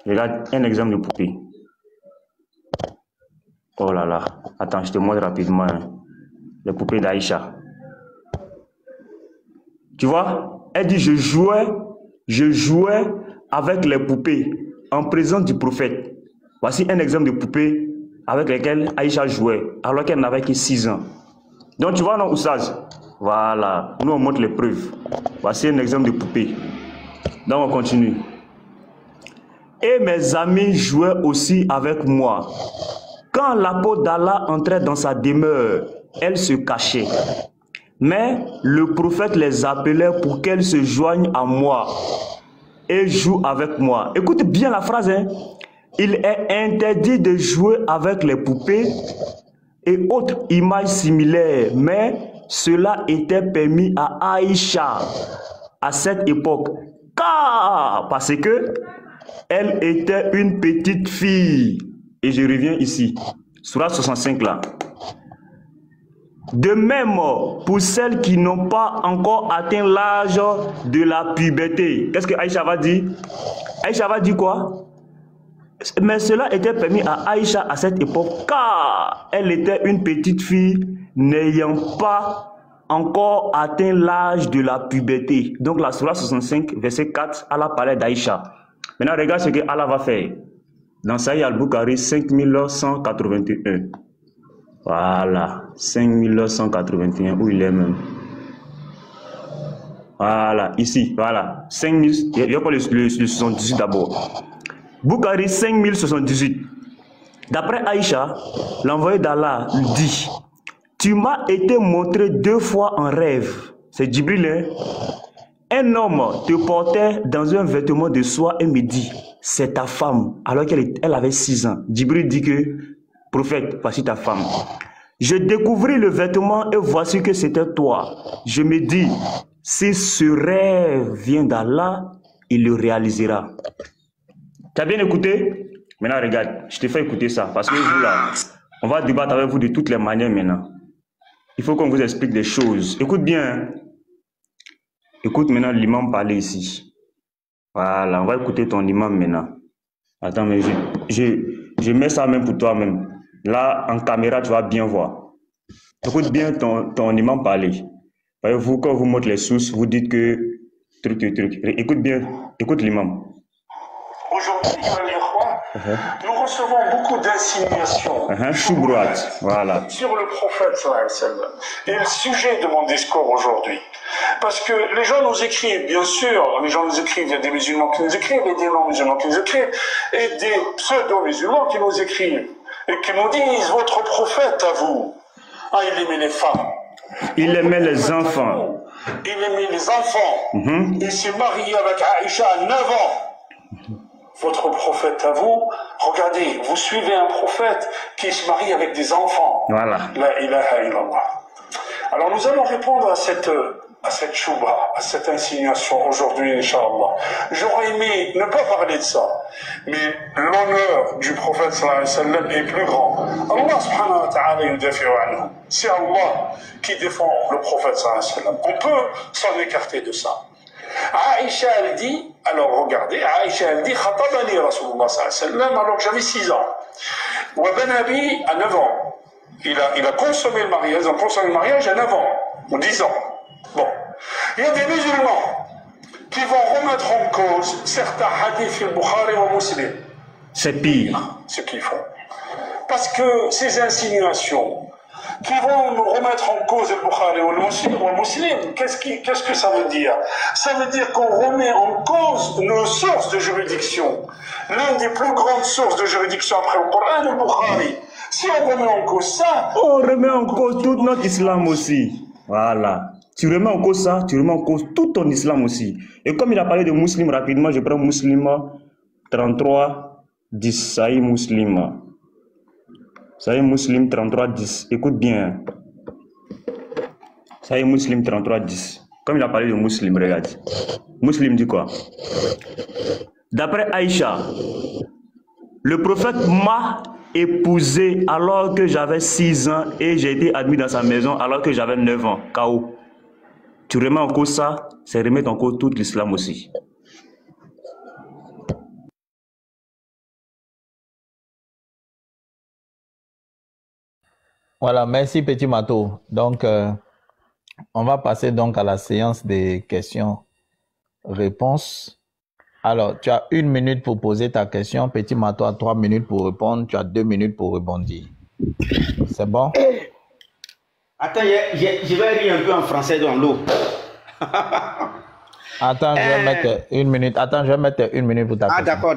Speaker 3: Regarde un exemple de poupée. Oh là là. Attends, je te montre rapidement. Hein. Les poupées d'Aïcha. Tu vois? Elle dit, je jouais avec les poupées en présence du prophète. Voici un exemple de poupée avec lesquelles Aïcha jouait, alors qu'elle n'avait que 6 ans. Donc tu vois, non, Oussaz? Voilà. Nous, on montre les preuves. Voici un exemple de poupée. Donc on continue. Et mes amis jouaient aussi avec moi. Quand l'apôtre d'Allah entrait dans sa demeure, elle se cachait. Mais le prophète les appelait pour qu'elles se joignent à moi et jouent avec moi. Écoute bien la phrase, hein. Il est interdit de jouer avec les poupées et autres images similaires, mais cela était permis à Aïcha à cette époque, car parce que elle était une petite fille. Et je reviens ici, Sourate 65 là. De même, pour celles qui n'ont pas encore atteint l'âge de la puberté. Qu'est-ce que Aïcha va dire? Aïcha va dire quoi? Mais cela était permis à Aïcha à cette époque, car elle était une petite fille n'ayant pas encore atteint l'âge de la puberté. Donc la Sourate 65, verset 4, Allah parlait d'Aïcha. Maintenant, regarde ce que Allah va faire. Dans Saïd Al-Bukhari 5181. Voilà, 5181, où il est même. Voilà, ici, voilà. 5000, il n'y a pas le 78 d'abord. Bukhari 5078. D'après Aïcha, l'envoyé d'Allah dit, tu m'as été montré 2 fois en rêve. C'est Djibril, hein? Un homme te portait dans un vêtement de soie et me dit, c'est ta femme, alors qu'elle avait 6 ans. Djibril dit que, prophète, voici ta femme. Je découvris le vêtement et voici que c'était toi. Je me dis, si ce rêve vient d'Allah, il le réalisera. Tu as bien écouté? Maintenant, regarde, je te fais écouter ça. Parce que vous, là, on va débattre avec vous de toutes les manières maintenant. Il faut qu'on vous explique des choses. Écoute bien. Hein? Écoute maintenant l'imam parler ici. Voilà, on va écouter ton imam maintenant. Attends, mais je mets ça même pour toi-même. Là, en caméra, tu vas bien voir. Écoute bien ton imam parler. Vous, quand vous montrez les sources, vous dites que... Truc. Écoute bien, écoute l'imam.
Speaker 10: Aujourd'hui, nous recevons beaucoup d'insignations
Speaker 3: voilà.
Speaker 10: sur le prophète. Et le sujet de mon discours aujourd'hui. Parce que les gens nous écrivent, bien sûr, les gens nous écrivent, il y a des musulmans qui nous écrivent, et des non-musulmans qui nous écrivent, et des pseudo-musulmans qui nous écrivent, et qui nous disent, votre prophète à vous, il aimait les femmes.
Speaker 3: Il aimait les enfants.
Speaker 10: Il aimait les enfants. Il s'est marié avec Aïcha à 9 ans. Votre prophète à vous, regardez, vous suivez un prophète qui se marie avec des enfants.
Speaker 3: Voilà.
Speaker 10: La ilaha illallah. Alors nous allons répondre à cette chouba, à cette insinuation aujourd'hui, Inch'Allah. J'aurais aimé ne pas parler de ça, mais l'honneur du prophète sallallahu alayhi wa sallam est plus grand. Allah subhanahu wa ta'ala yudafi'u anhu. C'est Allah qui défend le prophète sallallahu alayhi wa sallam. On peut s'en écarter de ça. Aïcha, elle dit, alors regardez, Aïcha, elle dit, Khatabani Rasulullah sallallahu alayhi wa sallam, alors que j'avais 6 ans. Wa Banabi à 9 ans. Il a consommé le mariage, ils ont consommé le mariage à 9 ans, ou 10 ans. Bon. Il y a des musulmans qui vont remettre en cause certains hadiths du Bukhari ou Muslim.
Speaker 3: C'est pire.
Speaker 10: Ce qu'ils font. Parce que ces insinuations qui vont nous remettre en cause le Bukhari ou le Muslim, qu'est-ce que ça veut dire? Ça veut dire qu'on remet en cause nos sources de juridiction. L'une des plus grandes sources de juridiction après le Coran, le Bukhari. Si on remet en cause ça...
Speaker 3: On remet en cause tout notre islam aussi. Voilà. Tu remets en cause ça, tu remets en cause tout ton islam aussi. Et comme il a parlé de musulman rapidement, je prends musulman 33, 10. Sahih Muslim. Sahih Muslim 33, 10. Écoute bien. Sahih Muslim 33, 10. Comme il a parlé de musulman, regarde. Muslim dit quoi? D'après Aïcha, le prophète m'a épousé alors que j'avais 6 ans et j'ai été admis dans sa maison alors que j'avais 9 ans. K.O. Tu remets en cause ça, c'est remettre en cause tout l'islam aussi.
Speaker 1: Voilà, merci Petit Mato. Donc, on va passer donc à la séance des questions-réponses. Alors, tu as 1 minute pour poser ta question. Petit Mato a 3 minutes pour répondre. Tu as 2 minutes pour rebondir. C'est bon?
Speaker 2: Attends, je vais rire un peu en français dans l'eau.
Speaker 1: Attends, je vais mettre 1 minute. Attends, je vais mettre 1 minute pour ta question.
Speaker 2: D'accord.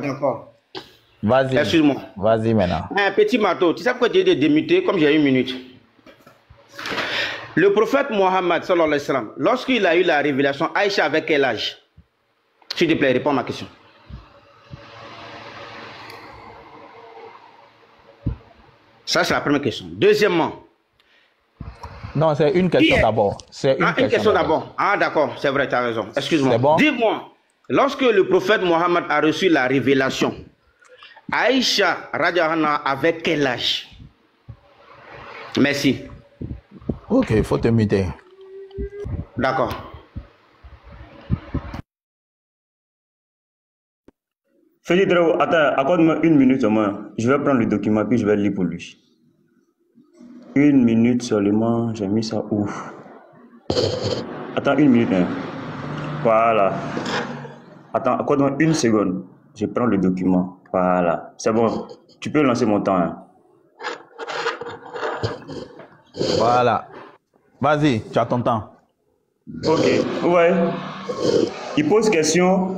Speaker 1: Vas-y.
Speaker 2: Excuse-moi.
Speaker 1: Vas-y maintenant.
Speaker 2: Petit Mato, tu sais pourquoi tu es démuté comme j'ai 1 minute? Le prophète Mohammed, sallallahu alayhi wa sallam, lorsqu'il a eu la révélation, Aïcha avait quel âge? S'il te plaît, réponds à ma question. Ça, c'est la première question. Deuxièmement.
Speaker 1: Non, c'est une question d'abord. C'est une
Speaker 2: question d'abord. Ah, d'accord, c'est vrai, tu as raison. Excuse-moi.
Speaker 1: Bon?
Speaker 2: Dis-moi, lorsque le prophète Mohammed a reçu la révélation, Aïcha Radiallahu avait quel âge? Merci.
Speaker 1: Ok, il faut te muter.
Speaker 2: D'accord.
Speaker 3: Félidro, attends, accorde-moi 1 minute au moins. Je vais prendre le document puis je vais le lire pour lui. 1 minute seulement, j'ai mis ça où? Attends 1 minute. Hein. Voilà. Attends, accorde-moi 1 seconde. Je prends le document. Voilà. C'est bon. Tu peux lancer mon temps. Hein.
Speaker 1: Voilà. Vas-y, tu as ton temps.
Speaker 3: Ok. Ouais. Il pose question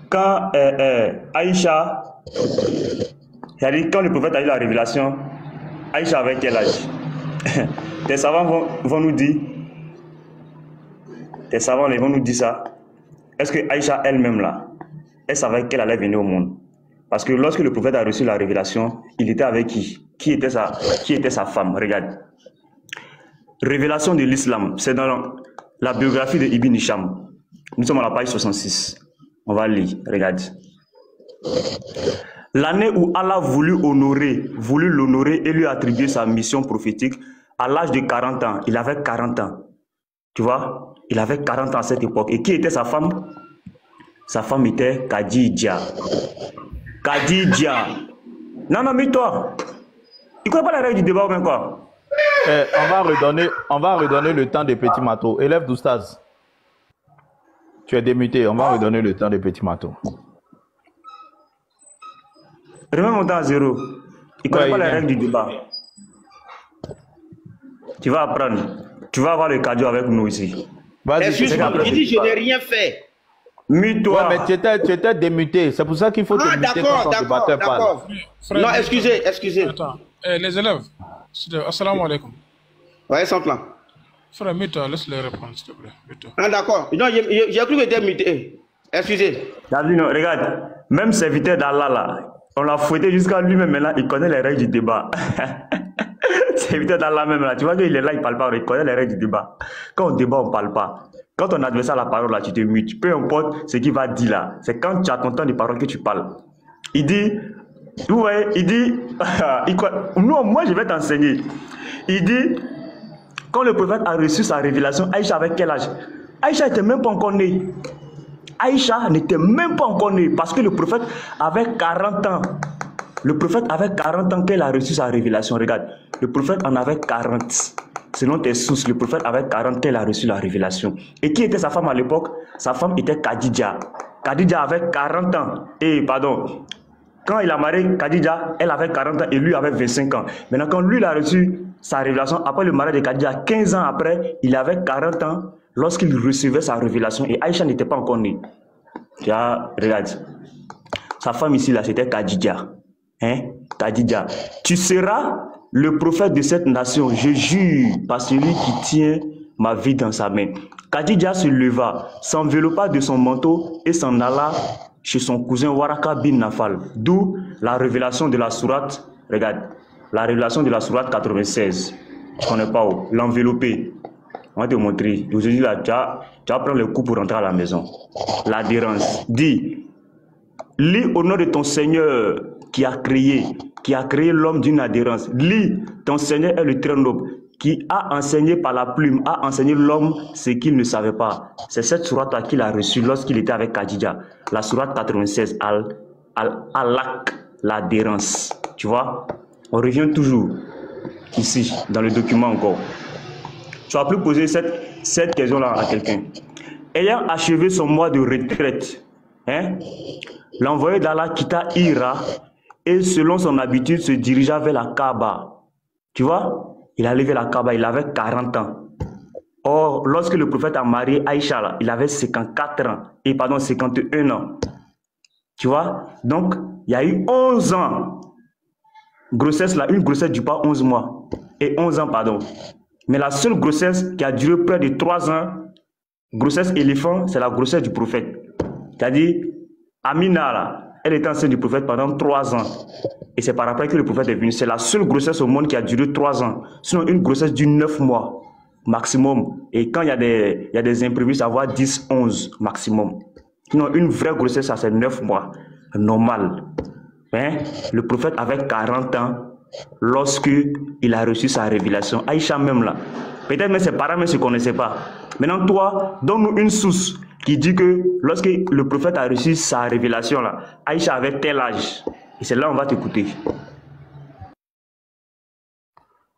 Speaker 3: quand Aïcha, c'est-à-dire quand le prophète a eu la révélation, Aïcha avait quel âge? Des savants vont nous dire, ça. Est-ce que Aïcha elle-même là, elle savait qu'elle allait venir au monde? Parce que lorsque le prophète a reçu la révélation, il était avec qui? Qui était sa femme? Regarde. Révélation de l'islam, c'est dans la biographie de Ibn Hisham. Nous sommes à la page 66. On va lire, regarde. L'année où Allah voulut l'honorer et lui attribuer sa mission prophétique, à l'âge de 40 ans, il avait 40 ans. Tu vois? Il avait 40 ans à cette époque. Et qui était sa femme? Sa femme était Khadija. Khadija. Non, mais toi. Tu connais pas la règle du débat ou bien quoi?
Speaker 1: On va redonner le temps des petits matos. Élève d'Oustaz. Tu es démuté. On va redonner le temps des petits matos.
Speaker 3: Remets mon temps à 0. Il connaît pas la règle du débat. Tu vas apprendre. Tu vas avoir le cadeau avec nous ici.
Speaker 2: Excuse-moi, il dit je n'ai rien fait.
Speaker 3: Mute-toi.
Speaker 1: Ouais, mais tu étais démuté. C'est pour ça qu'il faut te muter quand ton débatteur parle.
Speaker 2: Non, excusez.
Speaker 11: Attends. Les élèves, assalamu alaikum.
Speaker 2: Ouais, sans plan.
Speaker 11: Frère, mute-toi, laisse-les répondre, s'il te plaît.
Speaker 2: Ah, d'accord. Non, j'ai cru que tu étais muté. Excusez.
Speaker 3: Non, regarde, même serviteur d'Allah là, on l'a fouetté jusqu'à lui-même, maintenant, il connaît les règles du débat. Serviteur d'Allah même là, tu vois qu'il est là, il parle pas, il connaît les règles du débat. Quand on débat, on parle pas. Quand ton adversaire a la parole là, tu te mutes. Peu importe ce qu'il va dire là. C'est quand tu as ton temps de parole que tu parles. Il dit, vous voyez, il dit, non, moi je vais t'enseigner. Il dit, quand le prophète a reçu sa révélation, Aïcha avait quel âge? Aïcha n'était même pas encore née. Aïcha n'était même pas encore née parce que le prophète avait 40 ans. Le prophète avait 40 ans qu'elle a reçu sa révélation. Regarde, le prophète en avait 40. Selon tes sources, le prophète avait 40 qu'elle a reçu la révélation. Et qui était sa femme à l'époque? Sa femme était Khadija. Khadija avait 40 ans. Quand il a marié Khadija, elle avait 40 ans et lui avait 25 ans. Maintenant, quand lui il a reçu sa révélation, après le mariage de Khadija, 15 ans après, il avait 40 ans lorsqu'il recevait sa révélation et Aïcha n'était pas encore née. Regarde. Sa femme ici, là, c'était Khadija. Khadija. Tu seras le prophète de cette nation, je jure, par celui qui tient ma vie dans sa main. Khadija se leva, s'enveloppa de son manteau et s'en alla chez son cousin Waraka bin Nafal. D'où la révélation de la sourate, regarde, la révélation de la sourate 96. Je ne connais pas où, l'envelopper. On va te montrer. Aujourd'hui, là, tu vas prendre le coup pour rentrer à la maison. L'adhérence. Dis, lis au nom de ton Seigneur qui a créé l'homme d'une adhérence. Lis, ton Seigneur est le très noble, qui a enseigné par la plume, a enseigné l'homme ce qu'il ne savait pas. C'est cette sourate qu'il a reçue lorsqu'il était avec Khadija. La sourate 96, Al-Alaq, l'adhérence. Tu vois? On revient toujours ici, dans le document encore. Tu as pu poser cette question-là à quelqu'un. Ayant achevé son mois de retraite, l'envoyé d'Allah quitta Hira et selon son habitude se dirigea vers la Kaaba. Tu vois? Il allait vers la Kaaba, il avait 40 ans. Or, lorsque le prophète a marié Aïcha, là, il avait 51 ans. Tu vois? Donc, il y a eu 11 ans. Grossesse là, une grossesse du pas 11 mois. Et 11 ans, pardon. Mais la seule grossesse qui a duré près de 3 ans, grossesse éléphant, c'est la grossesse du prophète. C'est-à-dire, Amina, là, elle était enceinte du prophète pendant 3 ans. Et c'est par après que le prophète est venu. C'est la seule grossesse au monde qui a duré 3 ans. Sinon, une grossesse dure 9 mois maximum. Et quand il y a des imprévus, ça va 10, 11 maximum. Sinon, une vraie grossesse, ça c'est 9 mois. Normal. Le prophète avait 40 ans lorsque il a reçu sa révélation. Aïcha même là. Peut-être même ses parents ne se connaissaient pas. Maintenant, toi, donne-nous une source qui dit que lorsque le prophète a reçu sa révélation là, Aïcha avait tel âge. Et c'est là on va t'écouter.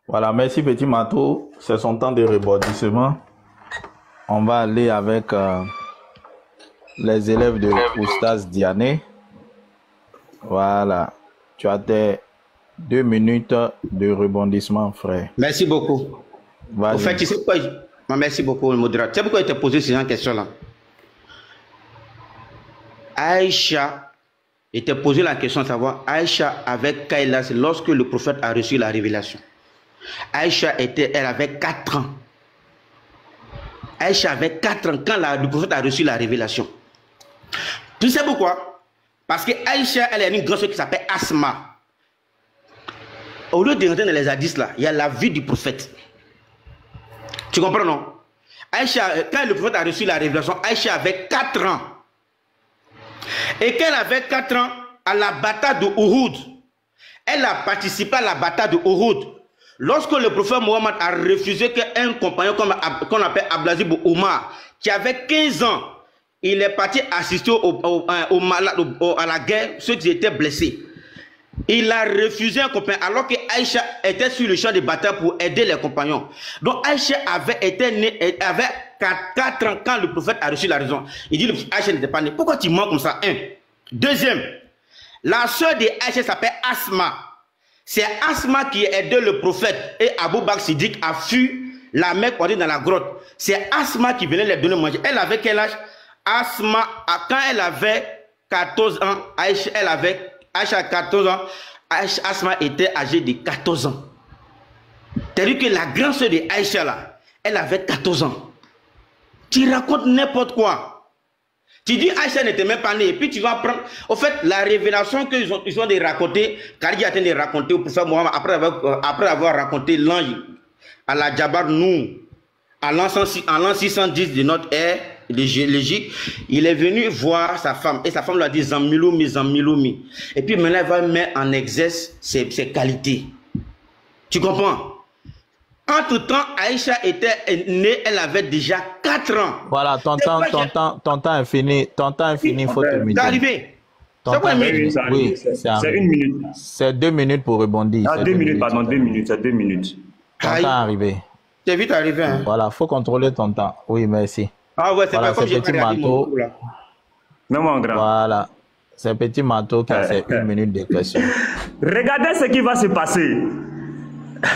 Speaker 1: Voilà, merci Petit Mato. C'est son temps de rebondissement. On va aller avec les élèves de Oustaz Diané. Voilà. Tu as tes 2 minutes de rebondissement, frère.
Speaker 2: Merci beaucoup. En fait, tu sais quoi, Merci beaucoup, le modérateur. C'est pourquoi il t'a posé ces questions-là. Aïcha, il t'a posé la question de savoir, Aïcha avec Kailas, lorsque le prophète a reçu la révélation. Aïcha elle avait 4 ans. Aïcha avait 4 ans quand le prophète a reçu la révélation. Tu sais pourquoi? Parce que Aïcha, elle a une grande soeur qui s'appelle Asma. Au lieu de rentrer dans les hadiths là, il y a la vie du prophète. Tu comprends, non? Aïcha, quand le prophète a reçu la révélation, Aïcha avait 4 ans. Et quand elle avait 4 ans, à la bataille de Uhud, elle a participé à la bataille de Uhud. Lorsque le prophète Mohammed a refusé qu'un compagnon qu'on appelle Abdelaziz Omar, qui avait 15 ans, il est parti assister à la guerre, ceux qui étaient blessés. Il a refusé un compagnon alors que Aïcha était sur le champ de bataille pour aider les compagnons. Donc Aïcha avait été née, avait 4 ans quand le prophète a reçu la raison. Il dit Aïcha n'était pas née. Pourquoi tu mens comme ça? Un. Deuxième, la soeur de Aïcha s'appelle Asma. C'est Asma qui a aidé le prophète et Abou Bakr Siddiq a fui la Mecque pour aller dans la grotte. C'est Asma qui venait les donner à manger. Elle avait quel âge? Asma, quand elle avait 14 ans, Aïcha, Aïcha a 14 ans, Asma était âgée de 14 ans. C'est-à-dire que la grande soeur de Aïcha là, elle avait 14 ans. Tu racontes n'importe quoi. Tu dis Aïcha n'était même pas née, et puis tu vas prendre. Au fait, la révélation qu'ils ont de raconter, Khadija a de raconter au prophète Mohammed après avoir raconté l'ange à la Jabar Nou, à l'an 610 de notre ère, l'Égypte, il est venu voir sa femme, et sa femme lui a dit Zammiloumi, Zammiloumi. Et puis maintenant, elle va mettre en exerce ses qualités. Tu comprends? Entre-temps, Aïcha était née, elle avait déjà 4 ans.
Speaker 1: Voilà, ton temps est fini. Ton temps est fini, il faut terminer.
Speaker 2: C'est arrivé.
Speaker 1: Oui,
Speaker 3: c'est 1 minute.
Speaker 1: C'est 2 minutes pour rebondir.
Speaker 3: Ah, 2 minutes, pardon, 2 minutes, c'est 2 minutes.
Speaker 1: Ton temps est arrivé.
Speaker 2: C'est vite arrivé. Hein?
Speaker 1: Voilà, il faut contrôler ton temps. Oui, merci.
Speaker 2: Ah ouais, c'est
Speaker 1: voilà,
Speaker 2: pas comme j'ai
Speaker 1: petit manteau.
Speaker 3: Non, mon grand.
Speaker 1: Voilà. C'est petit manteau qui a fait 1 minute de question.
Speaker 3: Regardez ce qui va se passer.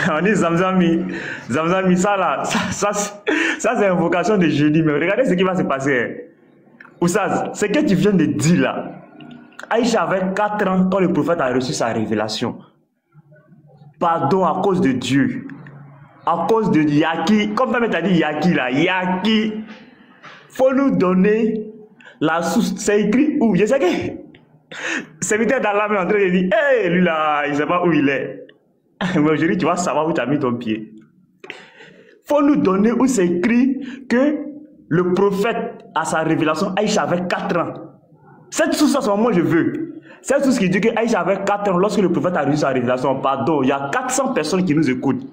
Speaker 3: On dit Zamzami, ça là, ça c'est une vocation de jeudi, mais regardez ce qui va se passer. Oussaz, ce que tu viens de dire là, Aïcha avait 4 ans quand le prophète a reçu sa révélation. Pardon à cause de Dieu, à cause de Yaki, comme tu as dit Yaki là, Yaki, faut nous donner la source, c'est écrit où? Je sais que serviteur d'Allah est en train de dire, hé, lui là, il ne sait pas où il est. Mais aujourd'hui, tu vas savoir où tu as mis ton pied. Faut nous donner où c'est écrit que le prophète, à sa révélation, Aïcha avait 4 ans. Cette source, moi, je veux. Cette source qui dit que Aïcha avait 4 ans lorsque le prophète a reçu sa révélation. Pardon, il y a 400 personnes qui nous écoutent.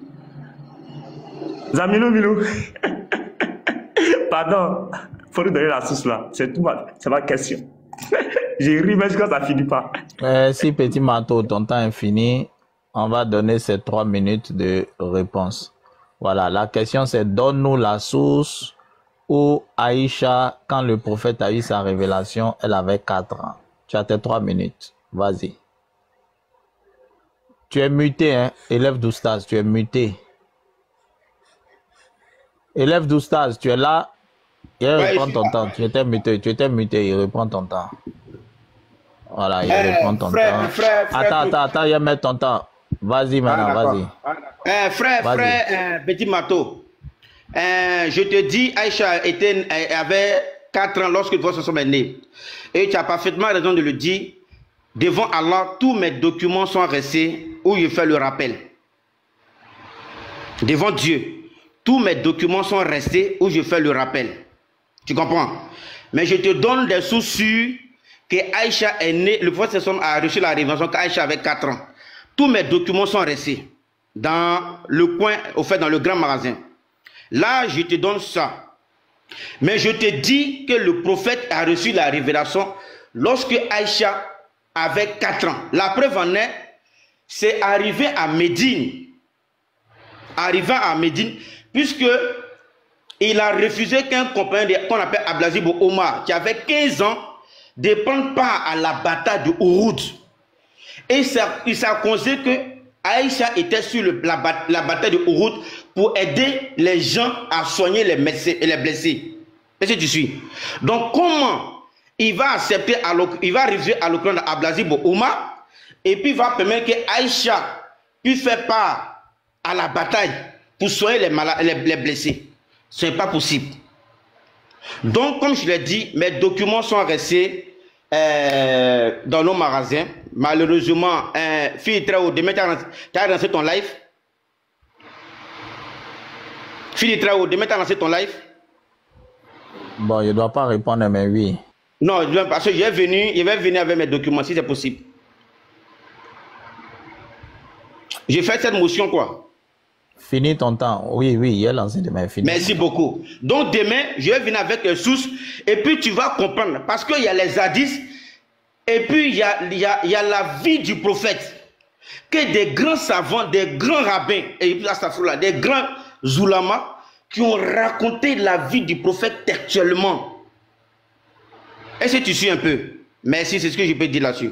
Speaker 3: Zamilou, Milou. Pardon, faut nous donner la source là. C'est tout, c'est ma question. J'ai ri, mais quand ça finit pas.
Speaker 1: Si petit manteau, ton temps est fini. On va donner ces 3 minutes de réponse. Voilà, la question c'est donne-nous la source où Aïcha, quand le prophète a eu sa révélation, elle avait 4 ans. Tu as tes 3 minutes. Vas-y. Tu es muté, hein? Élève d'Oustaz, tu es muté. Élève d'Oustaz, tu es là. Il reprend ton temps. Tu étais muté, il reprend ton temps. Voilà, il reprend ton temps. Attends, il va mettre ton temps. Vas-y maintenant, vas-y.
Speaker 2: Frère, petit marteau. Je te dis, Aïcha avait 4 ans lorsque le prophète est né. Et tu as parfaitement raison de le dire. Devant Allah, tous mes documents sont restés où je fais le rappel. Devant Dieu, tous mes documents sont restés où je fais le rappel. Tu comprends? Mais je te donne des sources sûres que Aïcha est née, le prophète a reçu la révélation qu'Aïcha avait 4 ans. Tous mes documents sont restés dans le coin, au fait, dans le grand magasin. Là, je te donne ça. Mais je te dis que le prophète a reçu la révélation lorsque Aïcha avait 4 ans. La preuve en est, c'est arrivé à Médine. Arrivant à Médine, puisque il a refusé qu'un compagnon qu'on appelle Abdelaziz Omar, qui avait 15 ans, de prendre part à la bataille de Uhud. Et il s'est causé que Aïcha était sur la bataille de Uhud pour aider les gens à soigner les blessés. Est-ce que tu suis? Donc, comment il va accepter, il va refuser à l'Okran Ablazi Bouma, et puis il va permettre que Aïcha puisse faire part à la bataille pour soigner les blessés? Ce n'est pas possible. Donc, comme je l'ai dit, mes documents sont restés dans nos magasins. Malheureusement, fille très haut, demain, tu as lancé ton live. Fille très haut, demain, tu as lancé ton live.
Speaker 1: Bon, je ne dois pas répondre, mais oui.
Speaker 2: Non, parce que je vais venir avec mes documents, si c'est possible. J'ai fait cette motion, quoi.
Speaker 1: Finis ton temps. Oui, il est lancé demain.
Speaker 2: Merci beaucoup. Donc, demain, je vais venir avec les sources, et puis tu vas comprendre. Parce qu'il y a les hadiths, et puis il y a la vie du prophète. Que des grands savants, des grands rabbins, et puis des grands zoulamas, qui ont raconté la vie du prophète textuellement. Est-ce que tu suis un peu? Merci, c'est ce que je peux dire là-dessus.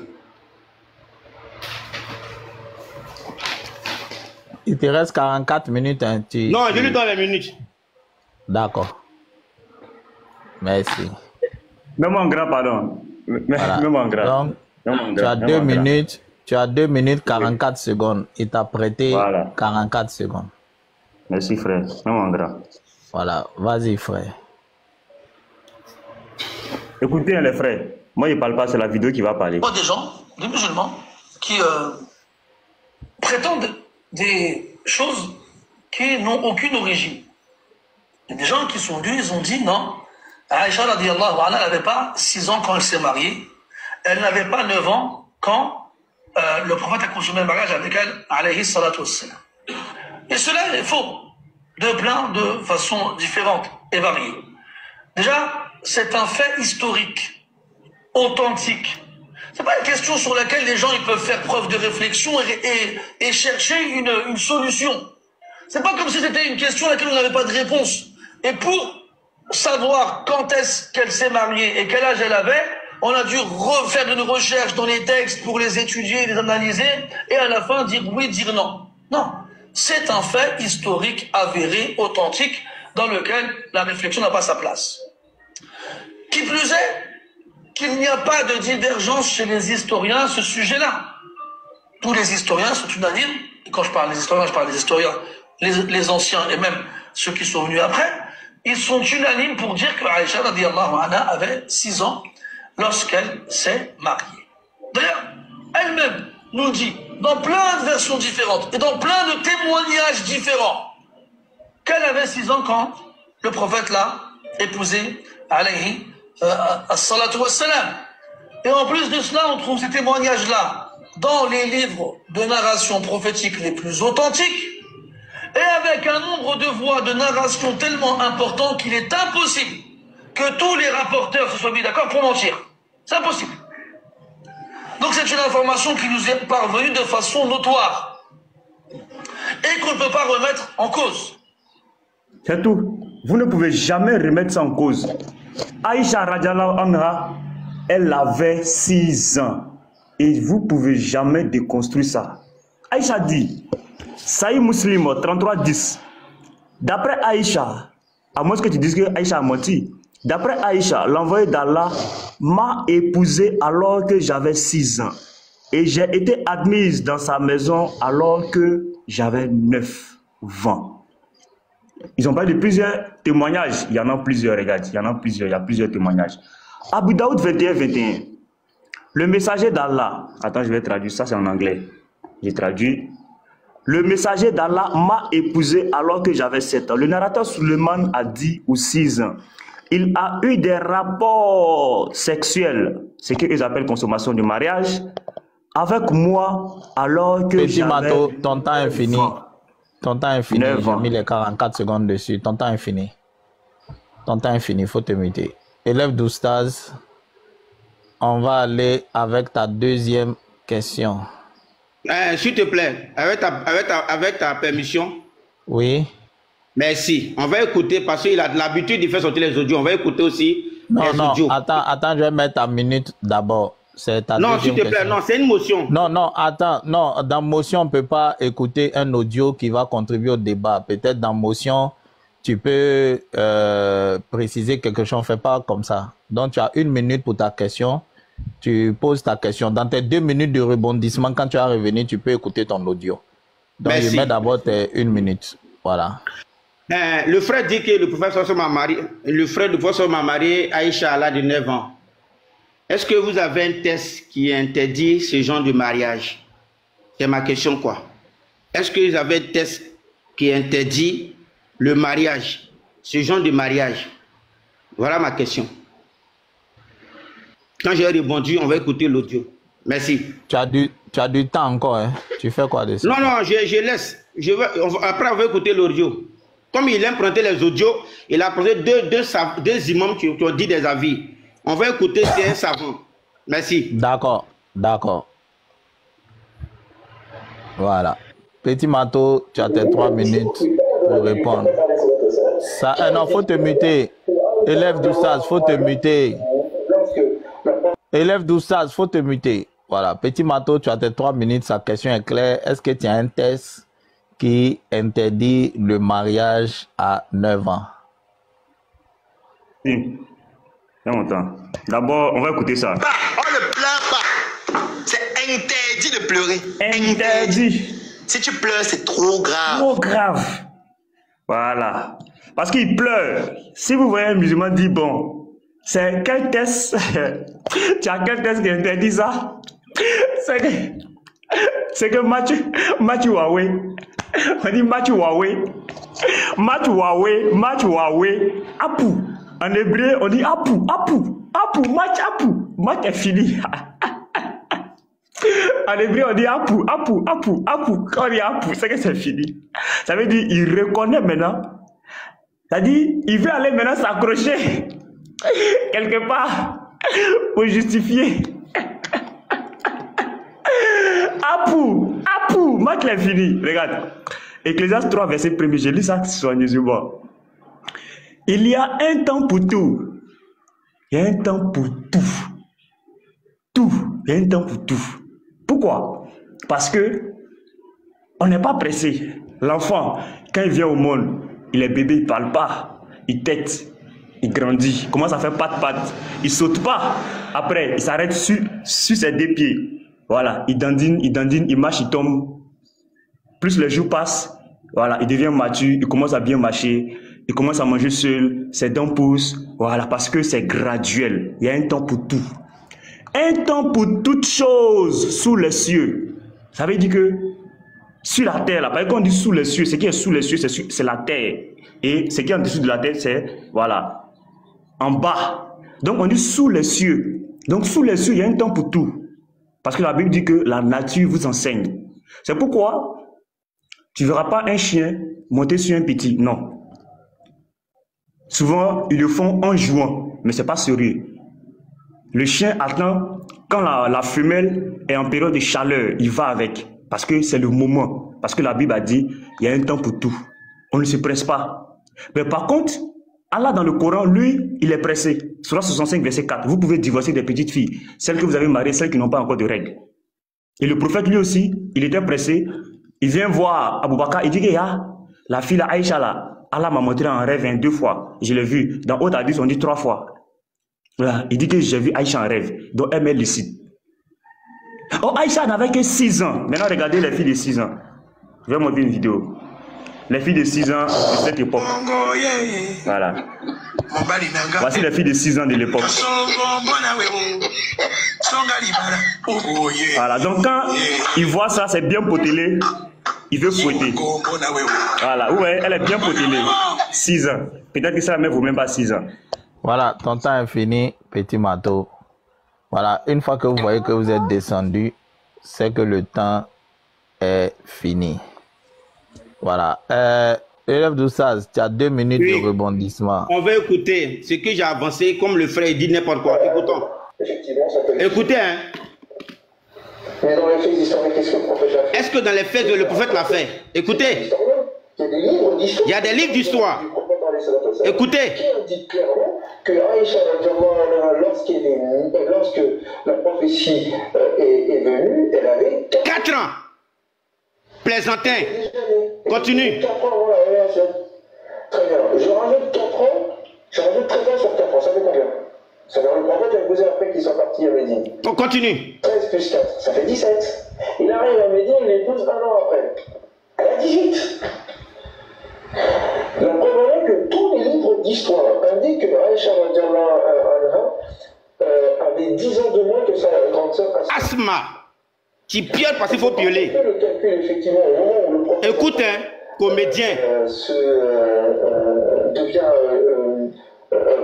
Speaker 1: Il te reste 44 minutes. Hein,
Speaker 2: non, je lui donne les minutes.
Speaker 1: D'accord. Merci.
Speaker 3: Même en grand, pardon.
Speaker 1: Voilà.
Speaker 3: Même en grand.
Speaker 1: Donc, tu as 2 minutes. Tu as 2 minutes 44 secondes. Il t'a prêté 44 secondes.
Speaker 3: Merci, frère. Même en grand.
Speaker 1: Voilà. Vas-y, frère.
Speaker 3: Écoutez, les frères. Moi, je ne parle pas, c'est la vidéo qui va parler.
Speaker 12: Des gens, des musulmans, qui prétendent des choses qui n'ont aucune origine. Il y a des gens qui sont venus, ils ont dit non, Aïcha radiallahu anha n'avait pas 6 ans quand elle s'est mariée, elle n'avait pas 9 ans quand le prophète a consommé le mariage avec elle, alayhi salatu wassalam. Et cela est faux, de plein de façons différentes et variées. Déjà, c'est un fait historique, authentique. C'est pas une question sur laquelle les gens ils peuvent faire preuve de réflexion et chercher une solution. C'est pas comme si c'était une question à laquelle on n'avait pas de réponse. Et pour savoir quand est-ce qu'elle s'est mariée et quel âge elle avait, on a dû refaire une recherche dans les textes pour les étudier, les analyser, et à la fin dire oui, dire non. Non, c'est un fait historique, avéré, authentique, dans lequel la réflexion n'a pas sa place. Qui plus est, qu'il n'y a pas de divergence chez les historiens à ce sujet-là. Tous les historiens sont unanimes, et quand je parle des historiens, je parle des historiens, les anciens et même ceux qui sont venus après, ils sont unanimes pour dire que Aïcha radiallahu anha avait 6 ans lorsqu'elle s'est mariée. D'ailleurs, elle-même nous dit, dans plein de versions différentes et dans plein de témoignages différents, qu'elle avait 6 ans quand le prophète l'a épousée, alayhi as-salatu wassalam. Et en plus de cela, on trouve ces témoignages-là dans les livres de narration prophétique les plus authentiques, et avec un nombre de voix de narration tellement important qu'il est impossible que tous les rapporteurs se soient mis d'accord pour mentir. C'est impossible. Donc c'est une information qui nous est parvenue de façon notoire et qu'on ne peut pas remettre en cause.
Speaker 3: C'est tout. Vous ne pouvez jamais remettre ça en cause. Aïcha radiallahu anha, elle avait 6 ans. Et vous ne pouvez jamais déconstruire ça. Aïcha dit, Sahih Muslim 33-10. D'après Aïcha, à moins que tu dises que Aïcha a menti, d'après Aïcha, l'envoyé d'Allah m'a épousé alors que j'avais 6 ans. Et j'ai été admise dans sa maison alors que j'avais 9 ans. Ils ont parlé de plusieurs témoignages. Il y en a plusieurs, regarde. Il y a plusieurs témoignages. Abu Daoud 21-21. Le messager d'Allah. Attends, je vais traduire ça, c'est en anglais. J'ai traduit. Le messager d'Allah m'a épousé alors que j'avais 7 ans. Le narrateur Suleiman a dit aux 6 ans. Il a eu des rapports sexuels, ce qu'ils appellent consommation du mariage, avec moi alors que j'avais...
Speaker 1: Ton temps est fini. Ton temps est fini. J'ai mis les 44 secondes dessus. Ton temps est fini. Ton temps est fini. Il faut te muter. Élève d'Oustaz, on va aller avec ta deuxième question.
Speaker 2: S'il te plaît, avec ta permission.
Speaker 1: Oui.
Speaker 2: Merci. On va écouter parce qu'il a l'habitude de faire sortir les audios. On va écouter aussi les audios.
Speaker 1: Attends, je vais mettre ta minute d'abord. C'est ta
Speaker 2: Non, s'il te
Speaker 1: deuxième
Speaker 2: plaît,
Speaker 1: question.
Speaker 2: non, c'est une motion.
Speaker 1: Non, non, attends. Non, dans motion, on ne peut pas écouter un audio qui va contribuer au débat. Peut-être dans motion, tu peux préciser quelque chose. On ne fait pas comme ça. Donc, tu as 1 minute pour ta question. Tu poses ta question. Dans tes 2 minutes de rebondissement, quand tu vas revenir, tu peux écouter ton audio. Donc,
Speaker 2: Merci.
Speaker 1: je mets d'abord tes 1 minute. Voilà.
Speaker 2: Le frère dit que le professeur m'a marié. Le frère du professeur m'a marié Aïcha à l'âge de 9 ans. Est-ce que vous avez un texte qui interdit ce genre de mariage? C'est ma question, quoi. Est-ce que vous avez un texte qui interdit le mariage, ce genre de mariage? Voilà ma question. Quand j'ai répondu, on va écouter l'audio. Merci.
Speaker 1: Tu as du temps encore, hein? Tu fais quoi de ça?
Speaker 2: Non, non, je laisse. Après, on va écouter l'audio. Comme il a emprunté les audios, il a posé deux imams qui ont dit des avis. On va écouter, c'est un savant. Merci.
Speaker 1: D'accord, d'accord. Voilà. Petit Mato, tu as tes 3 minutes pour répondre. Ça, non, faut te muter. Élève d'Oustaz, faut te muter. Élève d'Oustaz, faut te muter. Voilà. Petit Mato, tu as tes 3 minutes. Sa question est claire. Est-ce que tu as un test qui interdit le mariage à 9 ans?
Speaker 3: Oui. D'abord, on va écouter ça.
Speaker 8: On ne pleure pas. C'est interdit de pleurer.
Speaker 3: Interdit.
Speaker 8: Si tu pleures, c'est trop grave.
Speaker 3: Trop grave. Voilà. Parce qu'il pleure. Si vous voyez un musulman dire, bon, c'est quel test? Tu as quel test qui interdit ça? C'est que match Huawei. On dit match Huawei. Match Huawei. Apu. En hébreu, on dit Apu. Match Apu. Match est fini. En hébreu, on dit Apu. Quand on dit Apu, c'est que c'est fini. Ça veut dire il reconnaît maintenant. Ça veut dire il veut aller maintenant s'accrocher quelque part pour justifier. Apu, match est fini. Regarde. Ecclésiaste 3, verset 1er. Je lis ça soigneusement. Il y a un temps pour tout. Il y a un temps pour tout. Il y a un temps pour tout. Pourquoi? Parce que on n'est pas pressé. L'enfant, quand il vient au monde, il est bébé, il ne parle pas. Il tète, il grandit, il commence à faire patte. Il ne saute pas. Après, il s'arrête sur ses 2 pieds. Voilà, il dandine, il marche, il tombe. Plus les jours passent, voilà, il devient mature, il commence à bien marcher, il commence à manger seul, ses dents poussent, voilà, parce que c'est graduel. Il y a un temps pour tout. Un temps pour toute chose sous les cieux. Ça veut dire que sur la terre, là, parce qu'on dit sous les cieux, ce qui est sous les cieux, c'est la terre. Et ce qui est en dessous de la terre, c'est, voilà, en bas. Donc on dit sous les cieux. Donc sous les cieux, il y a un temps pour tout. Parce que la Bible dit que la nature vous enseigne. C'est pourquoi tu ne verras pas un chien monter sur un petit. Non. Souvent, ils le font en jouant, mais ce n'est pas sérieux. Le chien attend quand la femelle est en période de chaleur, il va avec. Parce que c'est le moment. Parce que la Bible a dit, il y a un temps pour tout. On ne se presse pas. Mais par contre, Allah dans le Coran, lui, il est pressé. Surah 65, verset 4. Vous pouvez divorcer des petites filles. Celles que vous avez mariées, celles qui n'ont pas encore de règles. Et le prophète, lui aussi, il était pressé. Il vient voir Abou Bakr, il dit que la fille, la Aïcha, là, Allah m'a montré en rêve 2 fois. Je l'ai vu. Dans Haute Hadith, on dit 3 fois. Voilà. Il dit que j'ai vu Aïcha en rêve. Donc elle m'est licite. Oh, Aïcha n'avait que 6 ans. Maintenant, regardez les filles de 6 ans. Je vais montrer une vidéo. Les filles de 6 ans de cette époque. Voilà. Voici les filles de 6 ans de l'époque. Voilà. Donc quand il voit ça, c'est bien potelé. Il veut fouetter. Voilà. Ouais, elle est bien potelée. 6 ans. Peut-être que ça ne vaut même pas 6 ans.
Speaker 1: Voilà. Ton temps est fini, petit Mato. Voilà. Une fois que vous voyez que vous êtes descendu, c'est que le temps est fini. Voilà. Élève d'Oustaz, tu as 2 minutes de rebondissement.
Speaker 2: On va écouter ce que j'ai avancé, comme le frère dit n'importe quoi. Écoutons. Écoutez, hein. Est-ce que dans les faits, le prophète l'a fait? Écoutez. Il y a des livres d'histoire. Écoutez.
Speaker 13: que Aïcha, lorsque la prophétie est venue, elle avait
Speaker 2: 4 ans. Plaisantin. Continue.
Speaker 13: 4 ans avant la révélation. Très bien. Je rajoute 4 ans, je rajoute 13 ans sur 4 ans. Ça fait combien? Ça fait le prophète a posé après qu'ils sont partis à Médine.
Speaker 2: Continue.
Speaker 13: 13 plus 4, ça fait 17. Il arrive à Médine, il épouse un an après. Elle a 18. La preuve est que tous les livres d'histoire indiquent que Aïcha avait 10 ans de moins que sa grande sœur
Speaker 2: Asma. Tu pioles parce qu'il faut pioler.
Speaker 13: Le calcul, effectivement, au moment où le prophète
Speaker 2: écoute, hein, comédien.
Speaker 13: Devient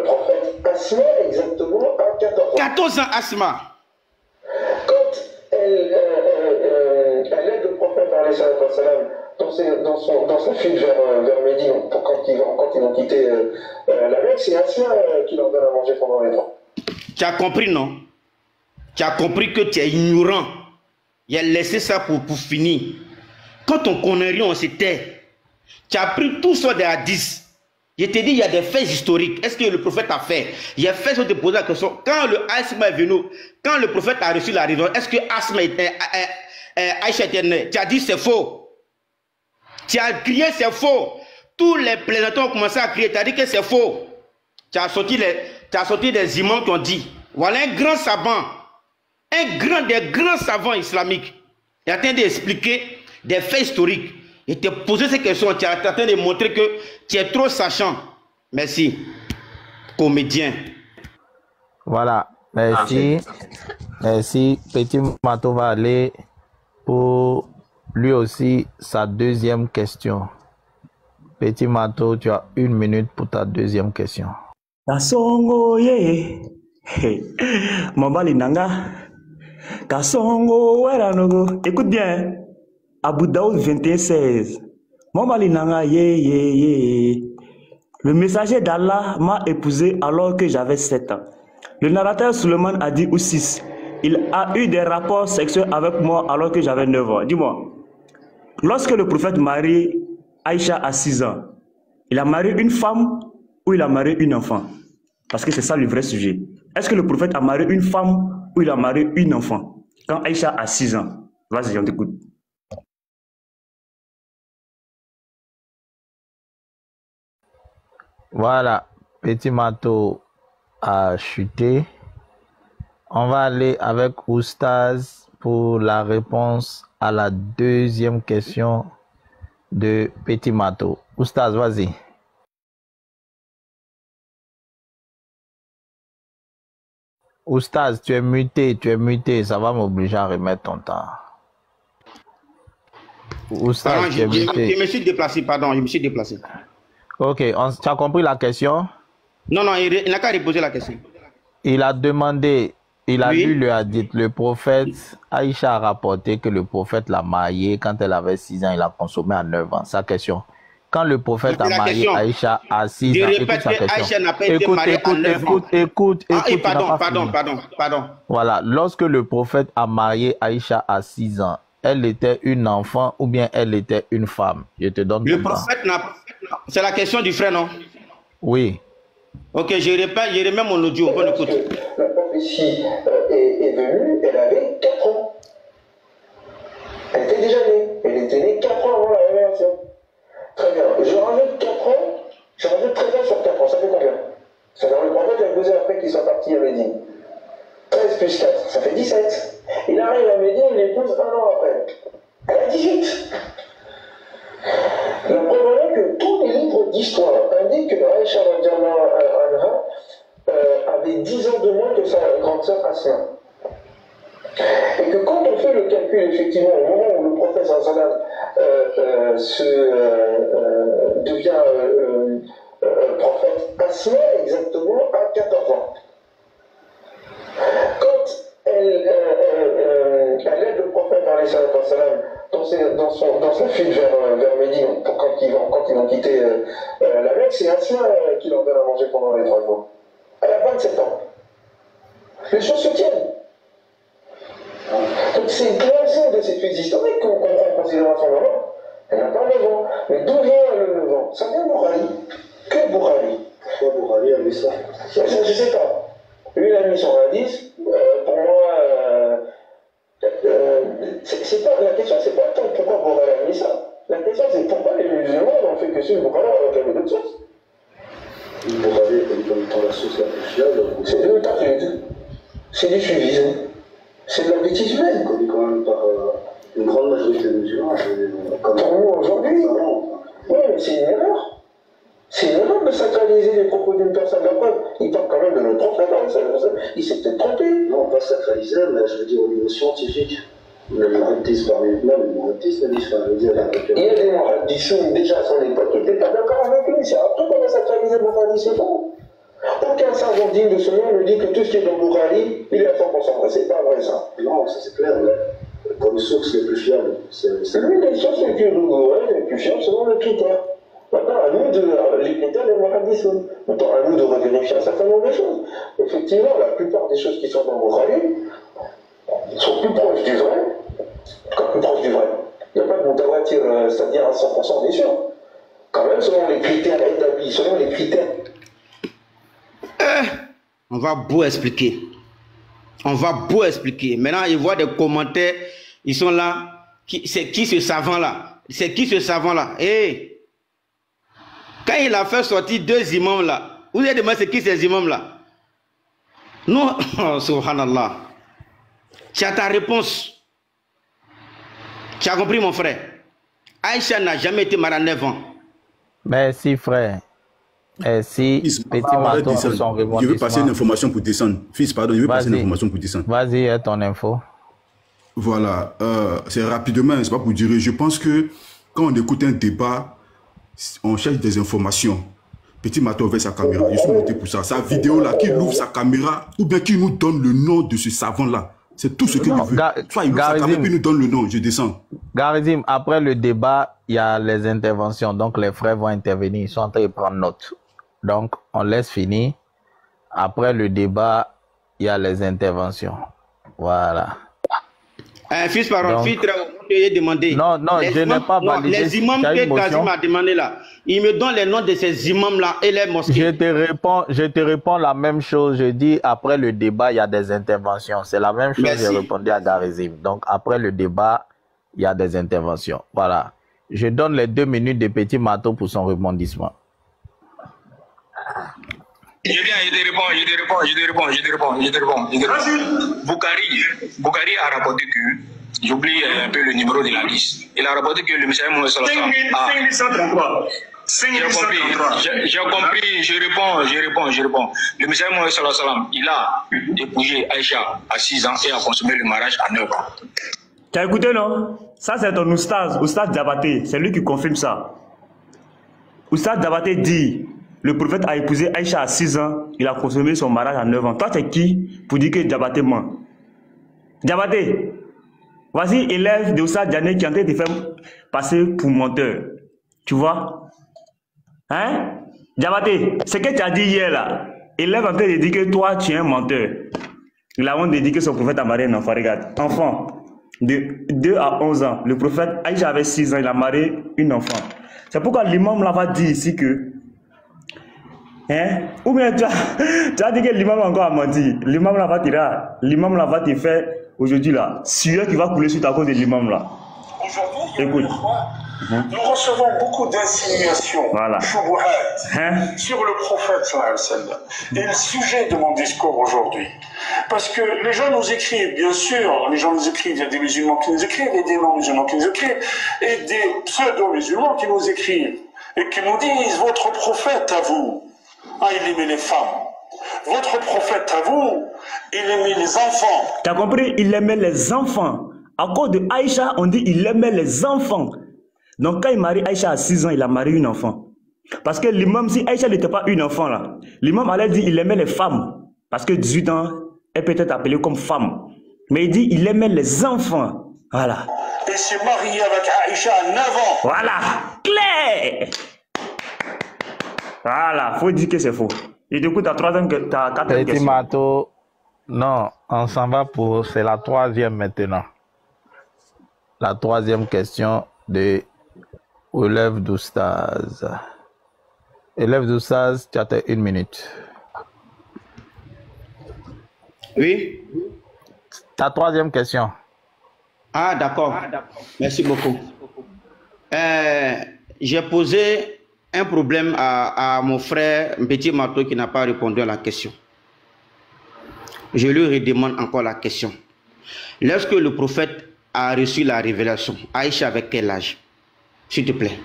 Speaker 13: prophète, Asma exactement à 14 ans.
Speaker 2: 14 ans, Asma.
Speaker 13: Quand elle aide le prophète dans sa fuite vers Médine, quand ils vont quitter la Mecque, c'est Asma qui leur donne à manger pendant les 3.
Speaker 2: Tu as compris, non? Tu as compris que tu es ignorant. Il a laissé ça pour finir. Quand on connaît rien, on se tait. Tu as pris tout ça des hadiths. Je t'ai dit, il y a des faits historiques. Est-ce que le prophète a fait? Il y a fait, je te pose la question. Quand le Asma est venu, quand le prophète a reçu la raison, est-ce que Asma était Aïcha était née? Tu as dit c'est faux. Tu as crié c'est faux. Tous les plaisantins ont commencé à crier. Tu as dit que c'est faux. Tu as sorti des imams qui ont dit. Voilà un grand savant. Des grands savants islamiques. Il est en train d'expliquer des faits historiques. Il t'a posé ces questions. Tu es en train de montrer que tu es trop sachant. Merci. Comédien.
Speaker 1: Voilà. Merci. Merci. Petit Mato va aller pour lui aussi sa deuxième question. Petit Mato, tu as 1 minute pour ta deuxième question.
Speaker 3: Kasongo ye. Mambali nanga. Kasongo weranogo. Écoute bien. Abu Daoud 21:16. Mambali nanga ye. Le messager d'Allah m'a épousé alors que j'avais 7 ans. Le narrateur Suleiman a dit ou 6. Il a eu des rapports sexuels avec moi alors que j'avais 9 ans. Dis-moi, lorsque le prophète marie Aïcha à 6 ans, il a marié une femme ou il a marié une enfant? Parce que c'est ça le vrai sujet. Est-ce que le prophète a marié une femme ou il a marié une enfant? Quand Aïcha a 6 ans. Vas-y, on t'écoute.
Speaker 1: Voilà, Petit Mato a chuté. On va aller avec Oustaz pour la réponse à la deuxième question de Petit Mato. Oustaz, vas-y. Oustaz, tu es muté, ça va m'obliger à remettre ton temps. Oustaz, tu es muté.
Speaker 2: Je me suis déplacé, pardon, je me suis déplacé.
Speaker 1: Ok, tu as compris la question?
Speaker 2: Non, il n'a qu'à reposer la question.
Speaker 1: Il a demandé, il a lu le hadith, le prophète, Aïcha a rapporté que le prophète l'a mariée quand elle avait 6 ans, il l'a consommé à 9 ans. Sa question. Quand le prophète a marié Aïcha à 6 ans, écoute sa question. Écoute.
Speaker 2: Pardon.
Speaker 1: Voilà, lorsque le prophète a marié Aïcha à 6 ans, elle était une enfant ou bien elle était une femme? Je te donne
Speaker 2: le prophète n'a... C'est la question du frère, non?
Speaker 1: Oui.
Speaker 2: Ok, je remets mon audio, on écoute.
Speaker 13: La prophétie est venue, elle avait 4 ans. Elle était déjà née. Elle était née 4 ans avant la révélation. Très bien. Je rajoute 4 ans, je rajoute 13 ans sur 4 ans. Ça fait combien? Ça fait le prophète a posé après qu'ils sont partis à Médine. 13 plus 4, ça fait 17. Il arrive à Médine, il épouse un an après. Elle a 18. La preuve est que tous les livres d'histoire indiquent que Aïcha avait 10 ans de moins que sa grande sœur Asma. Et que quand on fait le calcul, effectivement, au moment où le prophète devient prophète, Asma exactement à 14 ans. Quand elle aide le prophète dans sa fuite vers Médine, quand ils vont quitter la Mecque, c'est Asma qui leur donne à manger pendant les 3 jours. Elle a 27 ans. Les choses se tiennent. Donc c'est l'ensemble de cette fuite historique qu'on prend en considération maintenant. Elle n'a pas 9 ans. Mais d'où vient le 9 ans? Ça vient de Bourali. Que Bourali. pourquoi Bourali a mis ça? Je ne sais pas. Lui, il a mis son indice. Pour moi, la question, c'est pas tant pourquoi Bourali a mis ça. La question, c'est pourquoi les musulmans n'ont fait que suivre Bourali alors qu'il y avait d'autres sources. Bourali est comme étant la source la plus fiable. C'est de l'autaritude. C'est du suivisme. C'est de la bêtise humaine. Connu quand même par une grande majorité de musulmans. Pour nous aujourd'hui. Oui, mais c'est une erreur. C'est une erreur de sacraliser les propos d'une personne. La preuve, il parle quand même de notre prophète. Il s'est peut-être trompé. Non, pas sacraliser, mais je veux dire au niveau scientifique. Les muhaddis parmi eux-mêmes, les muhaddis ne disent pas. Il y a des muhaddis déjà à son époque qui n'étaient pas d'accord avec lui. C'est après qu'on a sacralisé Bourali, c'est bon. Aucun savant digne de ce nom ne dit que tout ce qui est dans Bourali, il est à 100%. C'est pas vrai ça. Non, ça c'est clair, mais comme source les plus fiables, c'est lui les sources les plus rigoureuses, les plus fiables selon les critères. Maintenant, à nous les critères des muhaddis. Maintenant, à nous de revérifier un certain nombre de choses. Effectivement, la plupart des choses qui sont dans Bourali sont plus proches du vrai, plus proches du vrai. Il n'y a pas de mutawatir, c'est-à-dire à 100% bien sûr. Quand même, selon les critères établis, selon les critères.
Speaker 2: On va beau expliquer. On va beau expliquer. Maintenant, ils voient des commentaires. Ils sont là. C'est qui ce savant-là? C'est qui ce savant-là? Hey. Quand il a fait sortir 2 imams là, vous avez demandé c'est qui ces imams-là? Non, oh, subhanallah. Tu as ta réponse. Tu as compris, mon frère? Aïcha n'a jamais été mariée à 9 ans.
Speaker 1: Merci, frère. Si petit Mato sont rebondissements.
Speaker 14: Je veux passer une information pour descendre. Fils, pardon, je veux passer une information pour descendre.
Speaker 1: Vas-y, ton info.
Speaker 14: Voilà, c'est rapidement, c'est pas pour dire. Je pense que quand on écoute un débat, on cherche des informations. Petit Mato avec sa caméra, je suis monté pour ça. Sa vidéo là, qui ouvre sa caméra, ou bien qui nous donne le nom de ce savant là. C'est tout ce que je veux. Soit il ouvre sa caméra, puis nous donne le nom, je descends.
Speaker 1: Garizim, après le débat, il y a les interventions. Donc les frères vont intervenir, ils sont en train de prendre note. Donc on laisse finir. Après le débat, il y a les interventions. Voilà.
Speaker 2: Fils parole, fils je demandé.
Speaker 1: Non, je n'ai pas validé.
Speaker 2: Les imams que Kazim a demandé là, il me donne les noms de ces imams là et les mosquées.
Speaker 1: Je te réponds la même chose. Je dis après le débat, il y a des interventions. C'est la même chose que j'ai répondu à Garizim. Donc après le débat, il y a des interventions. Voilà. Je donne les 2 minutes de Petit Mato pour son rebondissement.
Speaker 8: Je te réponds. Boukari a rapporté que, j'oublie un peu le numéro de la liste, il a rapporté que le messager Mohamed Sallallahu alayhi wa sallam. 5133. J'ai compris, je réponds. Le messager Mohamed Sallallahu alayhi wa sallam, il a épousé Aïcha à 6 ans et a consommé le mariage à 9 ans.
Speaker 3: Tu as écouté, non? Ça, c'est ton Oustaz Diabaté. C'est lui qui confirme ça. Oustaz Diabaté dit, le prophète a épousé Aïcha à 6 ans, il a consommé son mariage à 9 ans. Toi, tu es qui pour dire que Diabaté ment? Diabaté, voici élève de Oustaz Diané qui est en train de te faire passer pour menteur. Tu vois? Hein? Diabaté, ce que tu as dit hier là, élève en train de dire que toi, tu es un menteur. Il a honte de dire que son prophète a marié un enfant. Regarde, enfant, de 2 à 11 ans, le prophète Aïcha avait 6 ans, il a marié une enfant. C'est pourquoi l'imam là-bas dit ici que hein? Ou bien tu as dit que l'imam encore a menti. L'imam là-bas te fait aujourd'hui là, sueur qui va couler sur ta cause de l'imam là.
Speaker 10: Aujourd'hui, écoute. Nous recevons beaucoup d'insinuations, sur le prophète sallallahu alayhi wa sallam. Et le sujet de mon discours aujourd'hui, parce que les gens nous écrivent, bien sûr, les gens nous écrivent, il y a des musulmans qui nous écrivent, et des non-musulmans qui nous écrivent, et des pseudo-musulmans qui nous écrivent, et qui nous disent, votre prophète à vous, il aimait les femmes. Votre prophète à vous, il aimait les enfants.
Speaker 3: Tu as compris? Il aimait les enfants. À cause de Aïcha, on dit il aimait les enfants. Donc quand il marie Aïcha à 6 ans, il a marié une enfant. Parce que l'imam, si Aïcha n'était pas une enfant là, l'imam allait dire il aimait les femmes. Parce que 18 ans, elle peut être appelée comme femme. Mais il dit il aimait les enfants. Voilà.
Speaker 10: Et s'est marié avec Aïcha à 9 ans.
Speaker 3: Voilà. Claire. Voilà, faut dire que c'est faux. Et du coup, tu as 3e, tu as 4e question.
Speaker 1: Mato, non, on s'en va pour... C'est la 3e maintenant. La 3e question de Olève d'Oustaz. Élève d'Oussaz, tu as 1 minute.
Speaker 2: Oui.
Speaker 1: Ta 3e question.
Speaker 2: Ah, d'accord. Merci beaucoup. J'ai posé un problème à mon frère Petit Marteau qui n'a pas répondu à la question. Je lui redemande encore la question. Lorsque le prophète a reçu la révélation, Aïcha avec quel âge? S'il te plaît.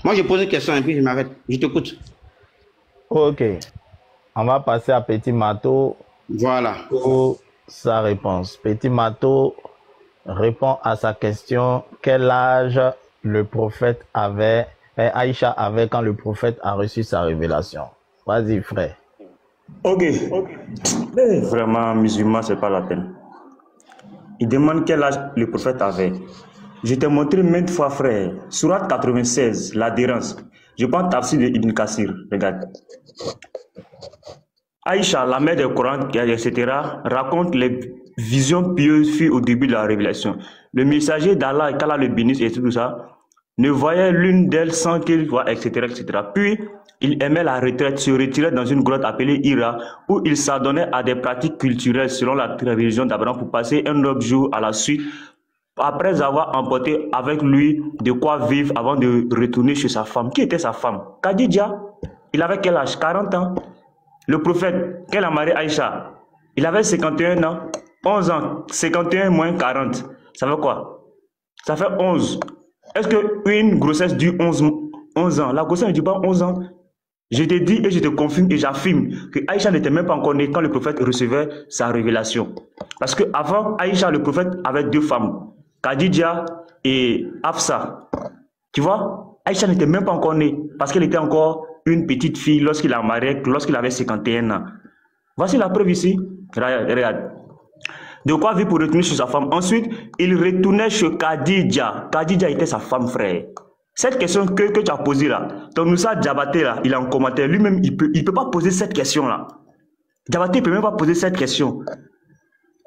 Speaker 2: Moi, je pose une question et puis je m'arrête. Je t'écoute.
Speaker 1: Ok. On va passer à Petit Marteau.
Speaker 2: Voilà.
Speaker 1: Pour sa réponse. Petit Marteau répond à sa question. Quel âge le prophète avait, Aïcha avait quand le prophète a reçu sa révélation? Vas-y, frère.
Speaker 3: Ok. Mais vraiment, musulman, c'est pas la peine. Il demande quel âge le prophète avait. Je t'ai montré maintes fois, frère. Sourate 96, l'adhérence. Je prends Tafsir de Ibn Kassir. Regarde. Aïcha, la mère du Coran, etc., raconte les visions pieuses faites au début de la révélation. Le messager d'Allah, qu'Allah le bénisse et tout ça, ne voyait l'une d'elles sans qu'il voie, etc., etc. Puis, il aimait la retraite, se retirait dans une grotte appelée Hira, où il s'adonnait à des pratiques culturelles selon la religion d'Abraham pour passer un autre jour à la suite, après avoir emporté avec lui de quoi vivre avant de retourner chez sa femme. Qui était sa femme? Khadija. Il avait quel âge? 40 ans. Le prophète, qu'elle a marié Aïcha, il avait 51 ans, 11 ans, 51 moins 40. Ça fait quoi? Ça fait 11. Est-ce qu'une grossesse dure 11 ans? La grossesse ne dure pas 11 ans. Je te dis et je te confirme et j'affirme que Aïcha n'était même pas encore née quand le prophète recevait sa révélation. Parce qu'avant Aïcha, le prophète avait 2 femmes, Khadija et Hafsa. Tu vois, Aïcha n'était même pas encore née parce qu'elle était encore une petite fille lorsqu'il a marié, lorsqu'il avait 51 ans. Voici la preuve ici. Regarde. De quoi vivre pour retourner chez sa femme. Ensuite, il retournait chez Khadija. Khadija était sa femme, frère. Cette question que tu as posée là, ton Moussa Diabaté là, il est en commentaire. Lui-même, il peut pas poser cette question là. Diabaté ne peut même pas poser cette question.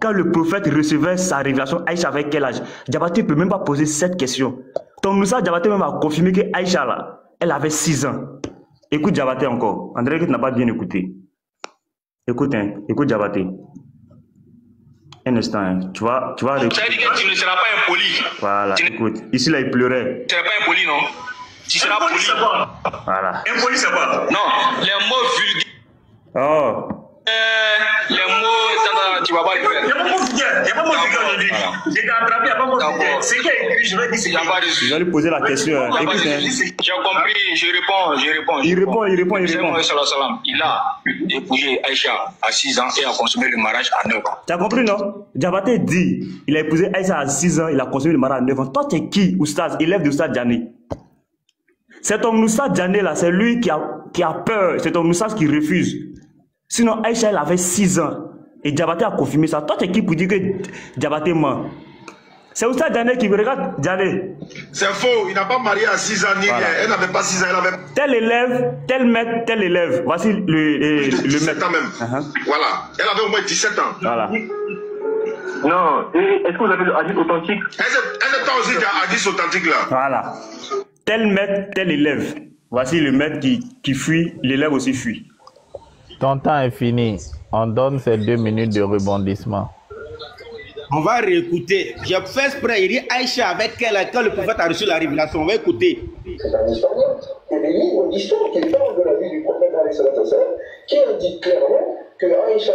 Speaker 3: Quand le prophète recevait sa révélation, Aïcha avait quel âge? Diabaté ne peut même pas poser cette question. Ton Moussa Diabaté même a confirmé que Aïcha là, elle avait 6 ans. Écoute Diabaté encore. André, tu n'as pas bien écouté. Écoute, hein. Écoute Diabaté. Un instant, hein. Tu vas... Ça veut dire que tu ne seras pas impoli. Voilà, écoute. Ici, là, il pleurait.
Speaker 8: Tu ne seras pas impoli, non? Tu seras poli. C'est quoi?
Speaker 3: Voilà.
Speaker 8: Impoli, c'est quoi? Non, les mots vulgaires.
Speaker 3: Oh.
Speaker 8: Les mots, tu vas pas le faire.
Speaker 3: Il n'y a pas de mots vulgaires. Il n'y a pas de mots vulgaires aujourd'hui. J'ai été attrapé, il n'y a pas de mots vulgaires. C'est qui a écrit, je vais dire c'est qui. Je vais lui poser la question. Écoute, hein.
Speaker 8: J'ai compris, je réponds.
Speaker 3: Il répond.
Speaker 8: Il a épousé Aïcha à 6 ans et a consommé le mariage à 9 ans.
Speaker 3: Tu as compris, non? Diabaté dit, il a épousé Aïcha à 6 ans, il a consommé le mariage à 9 ans. Toi, tu es qui, Oustaz, élève de Oustaz Diané? C'est ton Oustaz Diané là, c'est lui qui a peur, c'est ton Oustaz qui refuse. Sinon, Aïcha, elle avait 6 ans. Et Diabaté a confirmé ça. Toi, tu es qui pour dire que Diabaté ment? C'est Oustaz Diané qui regarde Diané.
Speaker 8: C'est faux, il n'a pas marié à 6 ans ni rien. Elle n'avait pas 6 ans, elle avait...
Speaker 3: Tel élève, tel maître, tel élève. Voici le maître.
Speaker 8: Ans même. Voilà. Elle avait au moins 17 ans.
Speaker 3: Voilà.
Speaker 15: Non, est-ce que vous avez le hadith authentique?
Speaker 8: Elle est aussi hadith authentique là.
Speaker 3: Voilà. Tel maître, tel élève. Voici le maître qui fuit, l'élève aussi fuit.
Speaker 1: Ton temps est fini. On donne ces 2 minutes de rebondissement.
Speaker 2: On va réécouter. J'ai fait exprès. Il dit Aïcha avec elle quand le prophète a reçu la révélation. On va écouter.
Speaker 13: C'est un historien. Il y a des livres d'histoire qui parlent de la vie du prophète qui indique clairement que Aïcha,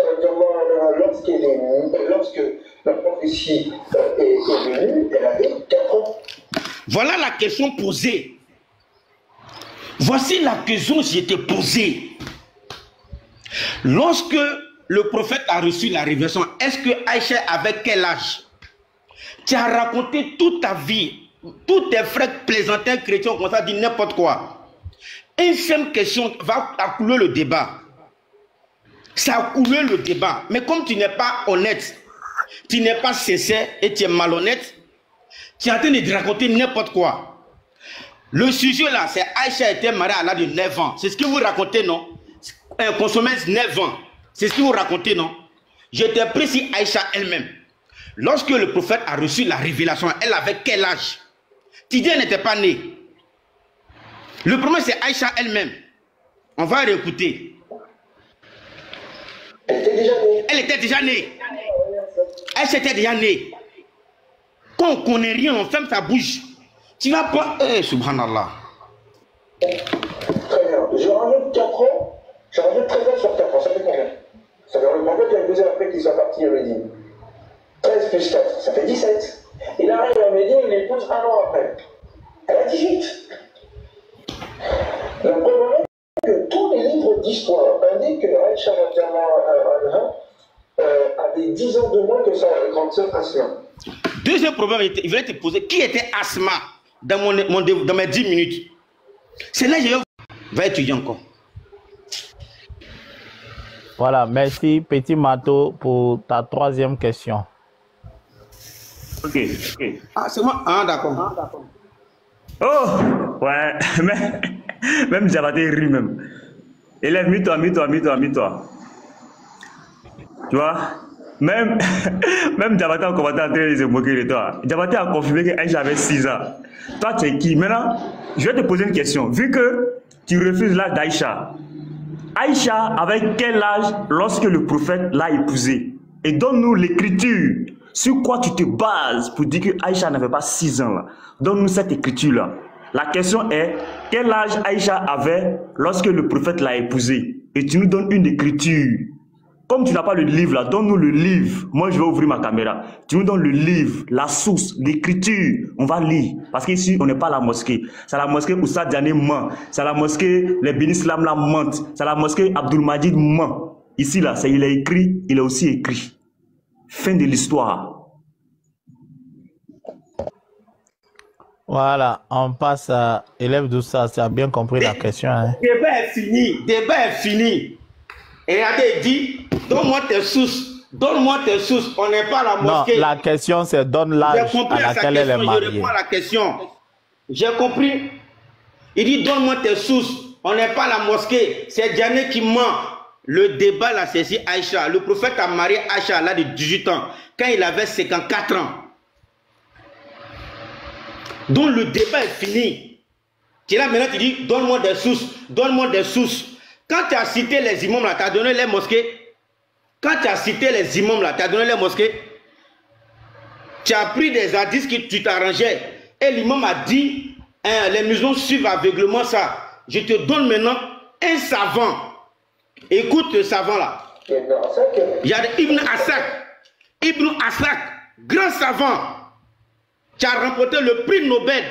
Speaker 13: lorsque la prophétie est venue, elle avait 4 ans.
Speaker 2: Voilà la question posée. Voici la question qui était posée. Lorsque le prophète a reçu la révélation, est-ce que Aïcha avait quel âge? Tu as raconté toute ta vie. Tous tes frères plaisantins chrétiens comme ça disent n'importe quoi. Une simple question va accouler le débat. Ça a coulé le débat. Mais comme tu n'es pas honnête, tu n'es pas sincère et tu es malhonnête, tu es en train de raconter n'importe quoi. Le sujet là, c'est Aïcha était mariée à l'âge de 9 ans. C'est ce que vous racontez, non? Elle consommait 9 ans. C'est ce que vous racontez, non? Je t'ai pris si Aïcha elle-même. Lorsque le prophète a reçu la révélation, elle avait quel âge? Tidia n'était pas né. Le problème, c'est Aïcha elle-même. On va réécouter.
Speaker 13: Elle était déjà née.
Speaker 2: Elle était déjà née. Elle s'était déjà née. Quand on ne connaît rien, on ferme sa bouche. Tu vas pas... subhanallah.
Speaker 13: Très bien. Je rajoute 4 ans. Je rajoute 13 ans sur 4 ans. Ça fait combien? Ça fait le prophète qui a posé après qu'il soit parti à Médine. 13 plus 4, ça fait 17. Il arrive à Médine, il épouse 1 an après. Elle a 18. Le problème est que tous les livres d'histoire indiquent que Aïcha avait 10 ans de moins que sa grande sœur Asma.
Speaker 2: Deuxième problème, il voulait te poser qui était Asma dans mes 10 minutes. C'est là que je vais étudier encore.
Speaker 1: Voilà, merci Petit Mato pour ta 3e question.
Speaker 3: Ok.
Speaker 2: Ah, c'est moi? Ah, d'accord.
Speaker 3: Oh, ouais, même Diabaté rit même. Élève, mis-toi. Tu vois, même Diabaté a commenté en train de se moquer de toi. Diabaté a confirmé qu'Aïcha avait 6 ans. Toi, tu es qui? Maintenant, je vais te poser une question. Vu que tu refuses l'âge d'Aïcha, Aïcha avait quel âge lorsque le prophète l'a épousée? Et donne-nous l'écriture. Sur quoi tu te bases pour dire que Aïcha n'avait pas 6 ans là? Donne-nous cette écriture-là. La question est, quel âge Aïcha avait lorsque le prophète l'a épousée? Et tu nous donnes une écriture. Comme tu n'as pas le livre là, donne-nous le livre. Moi, je vais ouvrir ma caméra. Tu nous donnes le livre, la source, l'écriture. On va lire. Parce qu'ici, on n'est pas à la mosquée. C'est la mosquée où Oustaz Diané ment. C'est la mosquée, les bénis Islam la mentent. C'est la mosquée Abdul Majid ment. Ici, là, il est écrit, il est aussi écrit. Fin de l'histoire.
Speaker 1: Voilà, on passe à élève d'Oussa, tu as bien compris la question. Hein?
Speaker 2: Débat est fini. Et regardez, il dit, donne-moi tes sources. On n'est pas à la mosquée.
Speaker 1: Non, la question c'est donne l'âge à laquelle elle est mariée.
Speaker 2: Je réponds à la question. J'ai compris. Il dit, donne-moi tes sources. On n'est pas à la mosquée. C'est Diané qui ment. Le débat là, c'est ici Aïcha. Le prophète a marié Aïcha à l'âge de 18 ans, quand il avait 54 ans. Donc le débat est fini. Tu es là maintenant, tu dis, donne-moi des sources. Quand tu as cité les imams là, tu as donné les mosquées. Tu as pris des hadiths que tu t'arrangeais. Et l'imam a dit, hein, les musulmans suivent aveuglement ça. Je te donne maintenant un savant. Écoute le savant là. Il y a Ibn Asak, grand savant, qui a remporté le prix Nobel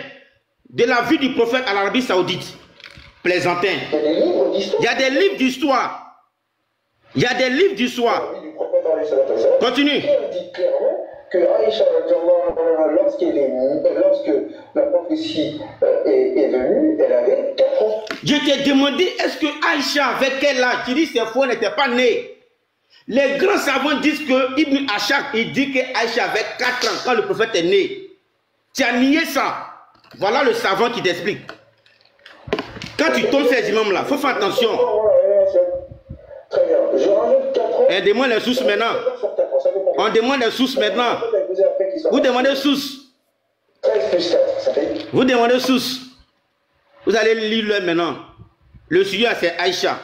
Speaker 2: de la vie du prophète à l'Arabie Saoudite. Plaisantin. Il y a des livres d'histoire. Continue.
Speaker 13: Il dit clairement que Aïcha, lorsque la prophétie est venue, elle avait 4 ans.
Speaker 2: Je t'ai demandé, est-ce que Aïcha avait quel âge? Tu dis que ses frères n'étaient pas nés. Les grands savants disent que Ibn Ashak, il dit que Aïcha avait 4 ans quand le prophète est né. Tu as nié ça. Voilà le savant qui t'explique. Quand tu tombes ces imams-là, il faut faire attention.
Speaker 13: Très bien. Je rajoute 4 ans.
Speaker 2: Et demande les sources maintenant. On demande les sources maintenant. Vous demandez sources.
Speaker 13: 13 plus 4, ça fait.
Speaker 2: Vous demandez sources. Vous allez lire maintenant. Le sujet c'est Aïcha.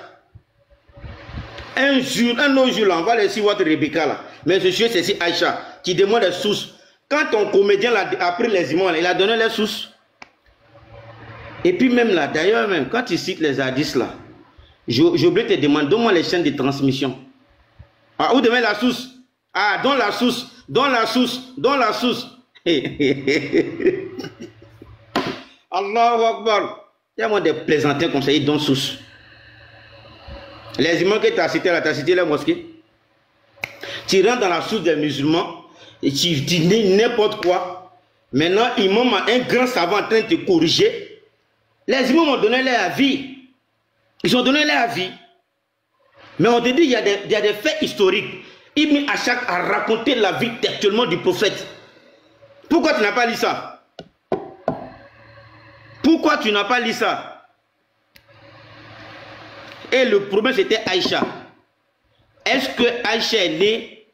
Speaker 2: Un autre jour là, on va laisser votre Rebecca là. Mais ce sujet c'est Aïcha qui demande les sources. Quand ton comédien a pris les imams, il a donné les sources. Et puis même là, d'ailleurs même, quand tu cites les hadiths là, j'ai oublié de te demander, donne-moi les chaînes de transmission. Ah, où demandez la source? Ah, donne la source. Allahu Akbar. Il y a moins des plaisantins comme ça, ils donnent source. Les imams que tu as cités là, tu as cité la mosquée. Tu rentres dans la source des musulmans et tu dis n'importe quoi. Maintenant, imam a un grand savant en train de te corriger. Les imams ont donné leur avis. Ils ont donné leur avis. Mais on te dit, il y a des faits historiques. Ibn Ashak a raconté la vie textuellement du prophète. Pourquoi tu n'as pas lu ça? Et le problème c'était Aïcha. Est-ce que Aïcha est née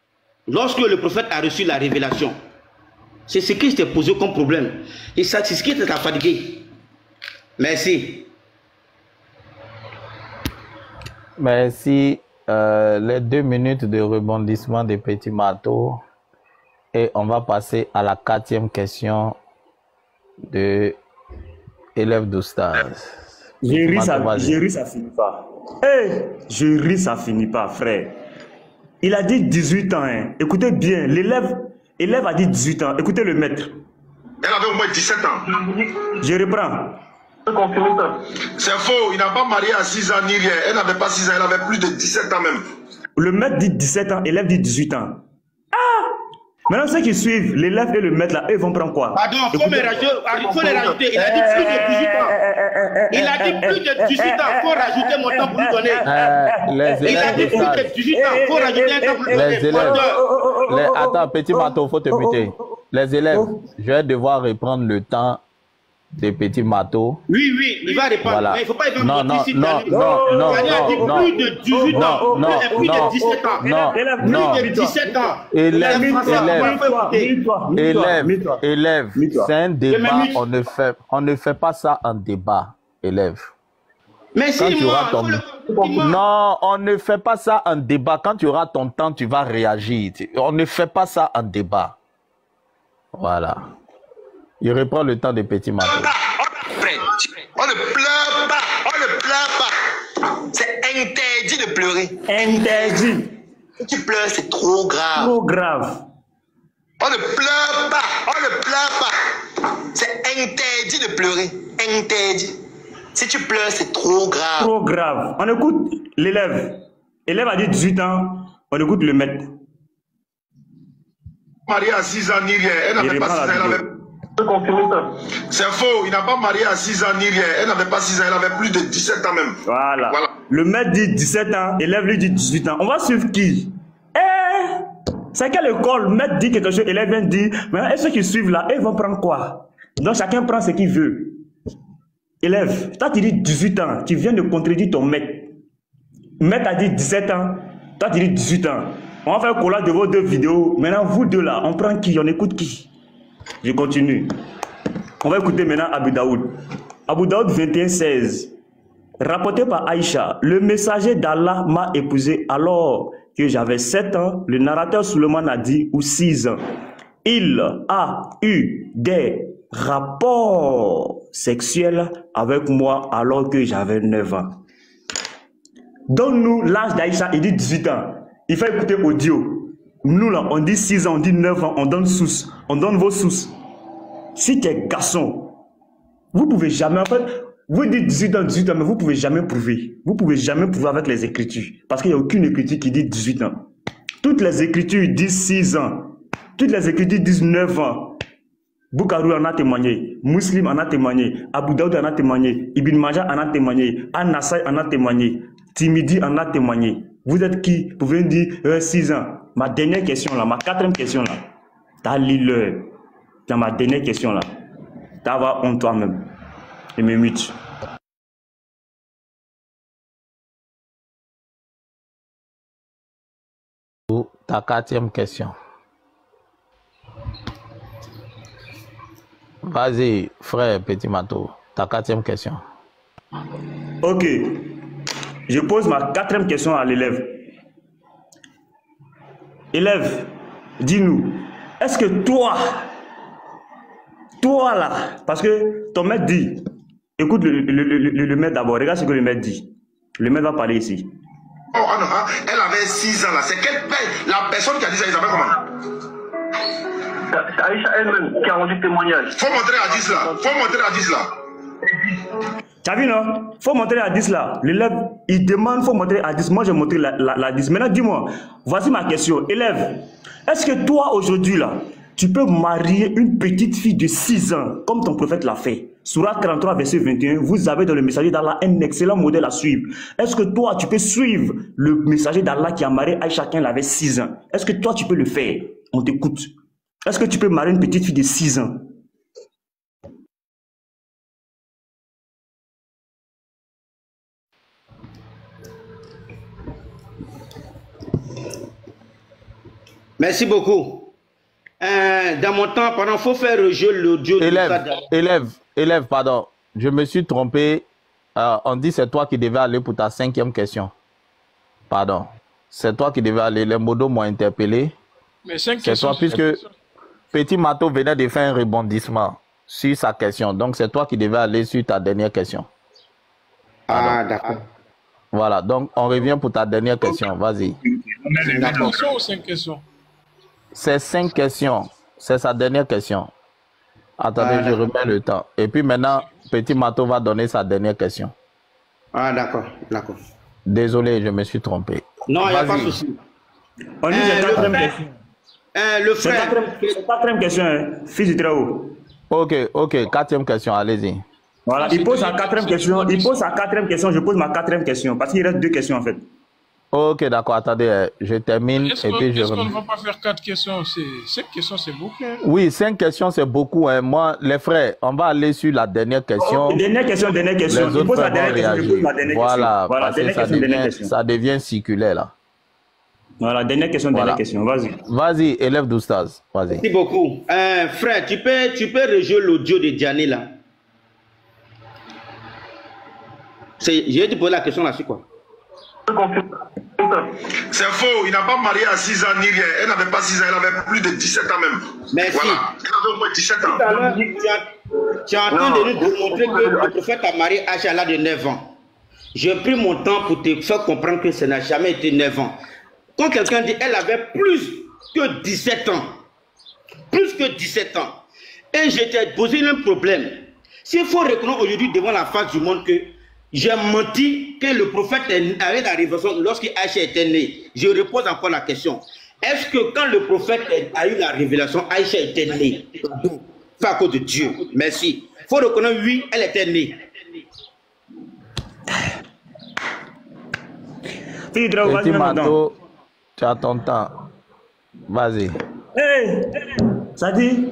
Speaker 2: lorsque le prophète a reçu la révélation? C'est ce que je t'ai posé comme problème. Et ça, c'est ce qui t'a fatigué. Merci.
Speaker 1: Merci. Les 2 minutes de rebondissement des petits marteaux. Et on va passer à la 4e question de élève d'Oustaz.
Speaker 3: Je ris, ça finit pas. Hey, je ris, ça finit pas, frère. Il a dit 18 ans. Hein. Écoutez bien, l'élève a dit 18 ans. Écoutez le maître.
Speaker 8: Elle avait au moins 17 ans.
Speaker 3: Je reprends.
Speaker 8: C'est faux, il n'a pas marié à 6 ans ni rien. Elle n'avait pas 6 ans, elle avait plus de 17 ans même.
Speaker 3: Le maître dit 17 ans, l'élève dit 18 ans. Ah! Maintenant, ceux qui suivent, l'élève et le maître, là, eux vont prendre quoi?
Speaker 2: Pardon, il faut les rajouter. Il a dit plus de 18 ans. Il a dit plus de 18 ans. Il faut rajouter mon temps pour lui donner. Il a dit plus de 18 ans. Il faut rajouter un temps pour lui donner.
Speaker 1: Attends, petit marteau, il faut te muter. Les élèves, je vais devoir reprendre le temps des petits marteaux.
Speaker 2: Oui, il va répondre.
Speaker 1: Voilà.
Speaker 2: Mais il ne faut pas y
Speaker 1: non,
Speaker 2: ici.
Speaker 1: Non,
Speaker 2: plus de 18 ans. Plus de 17 ans. Plus de 17 ans.
Speaker 1: Élève, c'est un débat. On ne fait pas ça en débat, élève.
Speaker 2: Mais si moi,
Speaker 1: non, on ne fait pas ça en débat. Quand tu auras ton temps, tu vas réagir. On ne fait pas ça en débat. Voilà. Il reprend le temps des petits marteaux.
Speaker 8: On ne pleure pas. On ne pleure pas. C'est interdit de pleurer.
Speaker 3: Interdit.
Speaker 8: Si tu pleures, c'est trop grave.
Speaker 3: Trop grave.
Speaker 8: On ne pleure pas. On ne pleure pas. C'est interdit de pleurer. Interdit. Si tu pleures, c'est trop grave.
Speaker 3: Trop grave. On écoute l'élève. L'élève a dit 18 ans. On écoute le maître.
Speaker 8: Marié à 6 ans ni rien. Elle n'avait pas 6 ans. Elle avait... C'est faux. Il n'a pas marié à 6 ans ni rien. Elle n'avait pas 6 ans. Elle avait plus de 17 ans même.
Speaker 3: Voilà. Le maître dit 17 ans. L'élève lui dit 18 ans. On va suivre qui? C'est quelle école? Le maître dit quelque chose. L'élève vient dire. Mais ceux qui suivent là, ils vont prendre quoi? Donc chacun prend ce qu'il veut. Élève, toi tu dis 18 ans. Tu viens de contredire ton maître. Maître a dit 17 ans. Toi tu dis 18 ans. On va faire un collage de vos 2 vidéos. Maintenant, vous 2 là, on prend qui? On écoute qui? Je continue. On va écouter maintenant Abu Daoud. Abu Daoud 21-16. Rapporté par Aïcha, le messager d'Allah m'a épousé alors que j'avais 7 ans. Le narrateur Suleiman a dit, ou 6 ans. Il a eu des rapports sexuels avec moi alors que j'avais 9 ans. Donne-nous l'âge d'Aïcha, il dit 18 ans. Il faut écouter audio. Nous là, on dit 6 ans, on dit 9 ans, on donne source. On donne vos sources. Si tu es garçon, vous pouvez jamais, en fait, vous dites 18 ans, mais vous pouvez jamais prouver. Vous pouvez jamais prouver avec les écritures. Parce qu'il n'y a aucune écriture qui dit 18 ans. Toutes les écritures disent 6 ans. Toutes les écritures disent 9 ans. Boukarou en a témoigné. Muslim en a témoigné. Abu Daoud en a témoigné. Ibn Majah en a témoigné. An-Nasai en a témoigné. Timidi en a témoigné. Vous êtes qui? Vous pouvez me dire 6 ans. Ma dernière question là, ma 4e question là. T'as l'île. Dans ma dernière question là. T'as avoir honte toi-même. Et me mute.
Speaker 1: Ta 4e question. Vas-y, frère Petit Mato. Ta 4e question.
Speaker 3: Ok. Je pose ma 4e question à l'élève. Élève, dis-nous, est-ce que toi là, parce que ton maître dit, écoute le maître d'abord, regarde ce que le maître dit. Le maître va parler ici.
Speaker 8: Oh, elle avait 6 ans là. C'est quelle la personne qui a dit ça, il s'appelle comment?
Speaker 15: C'est Aïcha elle-même qui a rendu témoignage.
Speaker 8: Faut montrer à 10 là. Faut montrer à 10 là.
Speaker 3: Tu as vu non? Faut montrer à 10 là. L'élève, il demande, faut montrer à 10. Moi, j'ai montré la 10. Maintenant, dis-moi, voici ma question. Élève, est-ce que toi, aujourd'hui là, tu peux marier une petite fille de 6 ans, comme ton prophète l'a fait? Sourate 33, verset 21, vous avez dans le messager d'Allah un excellent modèle à suivre. Est-ce que toi, tu peux suivre le messager d'Allah qui a marié Aïcha quand elle avait 6 ans? Est-ce que toi, tu peux le faire? On t'écoute. Est-ce que tu peux marier une petite fille de 6 ans?
Speaker 2: Merci beaucoup. dans mon temps, pendant faut faire rejouer l'audio.
Speaker 1: Élève, pardon. Je me suis trompé. On dit c'est toi qui devais aller pour ta 5e question. Pardon. C'est toi qui devais aller. Les modos m'ont interpellé.
Speaker 11: Mais 5
Speaker 1: c'est
Speaker 11: questions.
Speaker 1: toi, puisque Petit Mato venait de faire un rebondissement sur sa question. Donc, c'est toi qui devais aller sur ta dernière question.
Speaker 2: Ah, d'accord.
Speaker 1: Voilà. Donc, on revient pour ta dernière question. Vas-y.
Speaker 11: 4 questions ou 5 questions?
Speaker 1: C'est 5 questions. C'est sa dernière question. Attendez, je remets le temps. Et puis maintenant, Petit Mato va donner sa dernière question.
Speaker 2: Ah, d'accord. D'accord.
Speaker 1: Désolé, je me suis trompé.
Speaker 2: Non, il n'y a pas de souci.
Speaker 3: On dit c'est la 4e question.
Speaker 2: Le frère.
Speaker 3: C'est la 4e question, hein. Fils du Très-Haut.
Speaker 1: Ok, 4e question, allez-y.
Speaker 3: Voilà, il pose sa 4e question. Il pose sa 4e question, je pose ma 4e question. Parce qu'il reste 2 questions en fait.
Speaker 1: Ok, d'accord, attendez, je termine et puis je
Speaker 11: Est-ce qu'on ne va pas faire 4 questions? 5 questions, c'est beaucoup. Hein?
Speaker 1: Oui, 5 questions, c'est beaucoup. Hein. Moi, les frères, on va aller sur la dernière question.
Speaker 3: Dernière question.
Speaker 1: Il pose la dernière question, je pose ma dernière question. Voilà, parce que ça devient circulaire là.
Speaker 3: Voilà, dernière question, vas-y.
Speaker 1: Vas-y, élève d'Oustaz, vas-y.
Speaker 2: Merci beaucoup. Frère, tu peux rejouer l'audio de Diané là? J'ai te poser la question là, c'est quoi?
Speaker 8: C'est faux, il n'a pas marié à 6 ans ni rien. Elle n'avait pas 6 ans, elle avait plus de 17 ans même.
Speaker 2: Merci.
Speaker 8: Voilà, elle avait au moins 17 ans.
Speaker 2: Tout à l'heure, tu es en train de nous démontrer que le prophète a marié Aïcha à l'âge de 9 ans. J'ai pris mon temps pour te faire comprendre que ça n'a jamais été 9 ans. Quand quelqu'un dit qu'elle avait plus que 17 ans, et je t'ai posé un problème. S'il faut reconnaître aujourd'hui devant la face du monde que j'ai menti que le prophète avait la révélation lorsqu'Aïcha était née. Je repose encore la question. Est-ce que quand le prophète a eu la révélation, Aïcha était née? C'est à cause de Dieu. Merci. Il faut reconnaître, oui, elle était née.
Speaker 1: Petit Mato, tu as ton temps. Vas-y.
Speaker 3: Ça dit,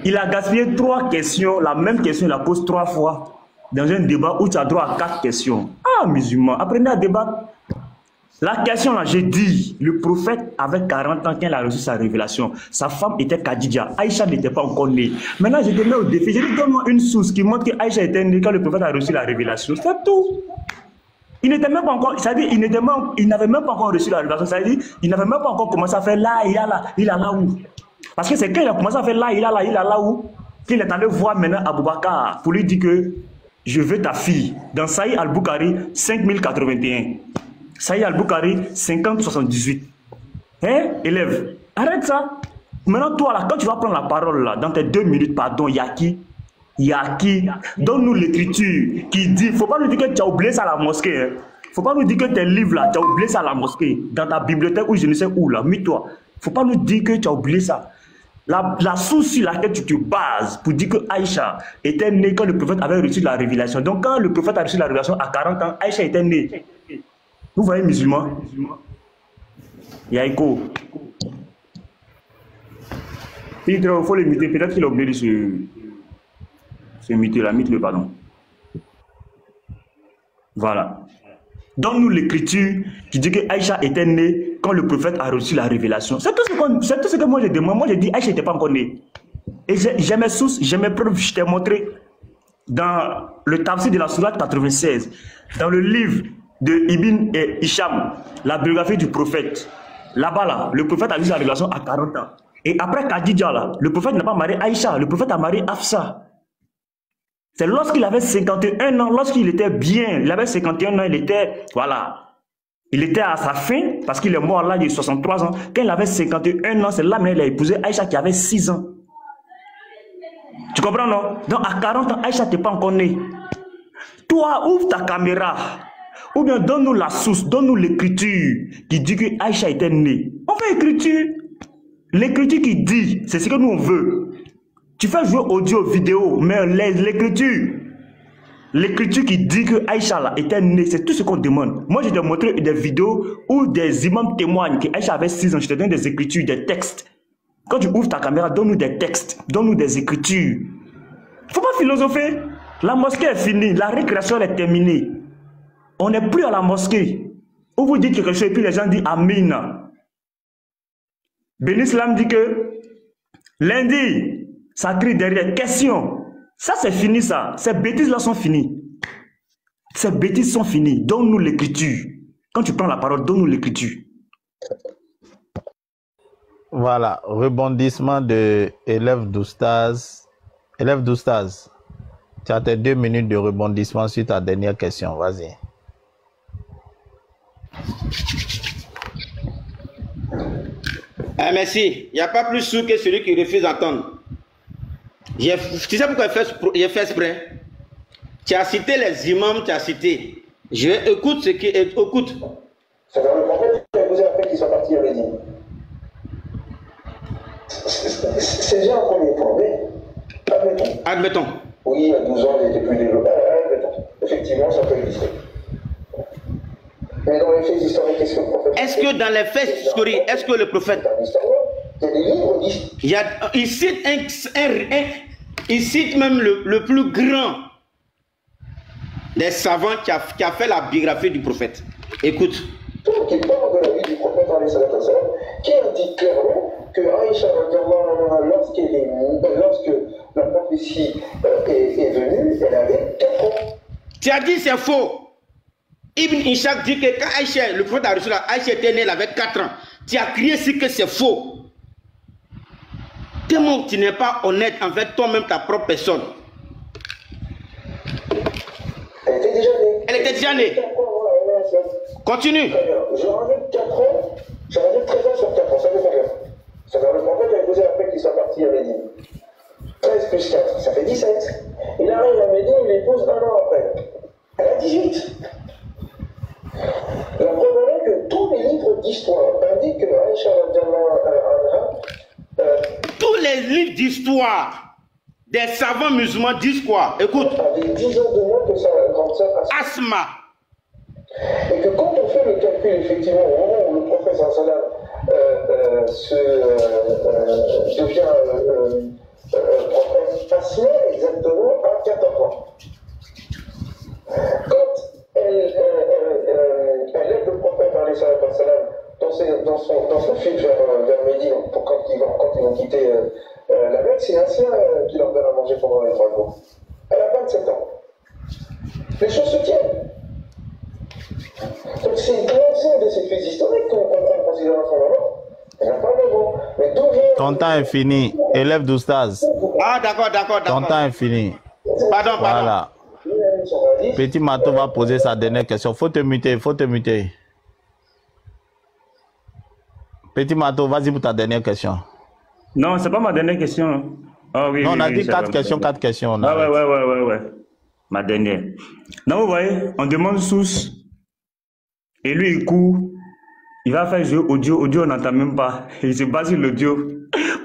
Speaker 3: il a gaspillé 3 questions. La même question, il la pose 3 fois. Dans un débat où tu as droit à 4 questions. Ah, musulmans, apprenez à débattre. La question là, j'ai dit, le prophète avait 40 ans quand il a reçu sa révélation. Sa femme était Khadija. Aïcha n'était pas encore née. Maintenant, je te mets au défi. Je dis, donne-moi une source qui montre qu'Aïcha était née quand le prophète a reçu la révélation. C'est tout. Il n'était même pas encore, c'est-à-dire, il n'avait même pas encore reçu la révélation. C'est-à-dire, il n'avait même pas encore commencé à faire là, il a là où. Parce que c'est quand il a commencé à faire là, il a là où, qu'il est allé voir maintenant Abou Bakar pour lui dire que je veux ta fille. Dans Sahih al-Bukhari, 5081. Sahih al-Bukhari, 5078. Hein, élève? Arrête ça. Maintenant, toi, là, quand tu vas prendre la parole, là, dans tes 2 minutes, pardon, il y a qui? Donne-nous l'écriture qui dit, faut pas nous dire que tu as oublié ça à la mosquée. Hein. Faut pas nous dire que tes livres, là, tu as oublié ça à la mosquée. Dans ta bibliothèque ou je ne sais où, là, mets-toi. Faut pas nous dire que tu as oublié ça. La source sur laquelle tu te bases pour dire que Aïcha était née quand le prophète avait reçu la révélation. Donc quand le prophète a reçu la révélation à 40 ans, Aïcha était née. Vous voyez, musulmans? Yaïko. Il faut le muter. Peut-être qu'il a oublié de se muter là. Mute-le, pardon. Voilà. Donne-nous l'écriture qui dit que Aïcha était née quand le prophète a reçu la révélation. C'est tout ce que moi je demande. Moi je dis Aïcha n'était pas encore née. Et j'ai mes sources, j'ai mes preuves, je t'ai montré dans le tafsir de la sourate 96, dans le livre de Ibn et Hisham, la biographie du prophète. Là-bas, là, le prophète a reçu la révélation à 40 ans. Et après Khadija, là, le prophète n'a pas marié Aïcha, le prophète a marié Hafsa. C'est lorsqu'il avait 51 ans, lorsqu'il était bien, il avait 51 ans, il était, voilà, il était à sa fin, parce qu'il est mort à l'âge de 63 ans. Quand il avait 51 ans, c'est là qu'il a épousé Aïcha qui avait 6 ans. Tu comprends, non? Donc à 40 ans, Aïcha n'était pas encore née. Toi, ouvre ta caméra, ou bien donne-nous la source, donne-nous l'écriture qui dit que Aïcha était née. On fait l'écriture. L'écriture qui dit, c'est ce que nous on veut. Tu fais jouer audio, vidéo, mais l'écriture qui dit que Aïcha là, était née, c'est tout ce qu'on demande. Moi, je t'ai montré des vidéos où des imams témoignent qu'Aïcha avait 6 ans. Je te donne des écritures, des textes. Quand tu ouvres ta caméra, donne-nous des textes, donne-nous des écritures. Faut pas philosopher. La mosquée est finie, la récréation est terminée. On n'est plus à la mosquée. Où vous dites quelque chose et puis les gens disent Amin. Ben Islam dit que Lundi, ça crie derrière. Question. Ça, c'est fini, ça. Ces bêtises-là sont finies. Ces bêtises sont finies. Donne-nous l'écriture. Quand tu prends la parole, donne-nous l'écriture.
Speaker 1: Voilà, rebondissement de élève d'Oustaz. Élève d'Oustaz, tu as tes 2 minutes de rebondissement sur ta dernière question. Vas-y.
Speaker 2: Ah, merci. Il n'y a pas plus sourd que celui qui refuse d'entendre. Tu sais pourquoi j'ai fait exprès? Tu as cité les imams, tu as cité. Écoute ce qui est. Écoute.
Speaker 13: C'est dans le prophète qui a posé après qu'ils sont partis à Médine. C'est déjà un premier point, mais admettons.
Speaker 2: Admettons.
Speaker 13: Oui, à 12 ans, il était plus développé. Admettons. Effectivement, ça peut exister. Mais dans les faits historiques, est-ce que le prophète...
Speaker 2: Est-ce que dans les faits historiques, est-ce que le prophète...
Speaker 13: Il y a des livres
Speaker 2: il cite même le plus grand des savants qui a fait la biographie du prophète. Écoute.
Speaker 13: Qui parle de la vie du prophète, qui indique clairement que Aïcha, lorsque la prophétie est venue, elle avait 4 ans.
Speaker 2: Tu as dit c'est faux. Ibn Ishaq dit que quand Aïcha, le prophète a reçu la Aïcha était née, elle avait 4 ans. Tu as crié sur que c'est faux. Tellement tu n'es pas honnête envers toi-même, ta propre personne.
Speaker 13: Elle était déjà née.
Speaker 2: Elle était déjà née. Continue.
Speaker 13: Je rajoute 4 ans, je rajoute 13 ans sur 4 ans, ça fait combien? Ça fait le prophète qui a posé après qu'ils soient partis à Médine. 13 plus 4, ça fait 17. Il arrive à Médine, il épouse 1 an après. Elle a 18. La preuve est que tous les livres d'histoire indiquent que Aïcha
Speaker 2: tous les livres d'histoire des savants musulmans disent quoi? Écoute.
Speaker 13: Avec 10 ans de moins que sa grande sœur
Speaker 2: Asma.
Speaker 13: Et que quand on fait le calcul, effectivement, au moment où le prophète sallam devient prophète, Asma exactement à 14 ans. Quand elle aide le prophète dans son fuite vers Médine, quand ils vont quitter la Mecque, c'est un sien qui leur donne à manger pendant les 3 jours. Elle a 27 ans. Les choses se tiennent. Donc c'est l'ensemble de ces faits historiques qu'on comprend en considération là-bas. Elle n'a pas besoin. Mais d'où vient...
Speaker 1: Ton temps est fini. Élève d'Oustaz.
Speaker 2: Ah d'accord.
Speaker 1: Ton temps est fini.
Speaker 2: Pardon.
Speaker 1: Voilà. Petit Mato va poser sa dernière question. Faut te muter. Petit Mato, vas-y pour ta dernière question.
Speaker 3: Non, c'est pas ma dernière question. Ah oui.
Speaker 1: Non,
Speaker 3: oui,
Speaker 1: on a
Speaker 3: oui,
Speaker 1: dit 4 questions.
Speaker 3: Ah ouais. Ma dernière. Non, vous voyez, on demande source. Et lui, il court. Il va faire jouer audio. Audio, on n'entend même pas. Il se base sur l'audio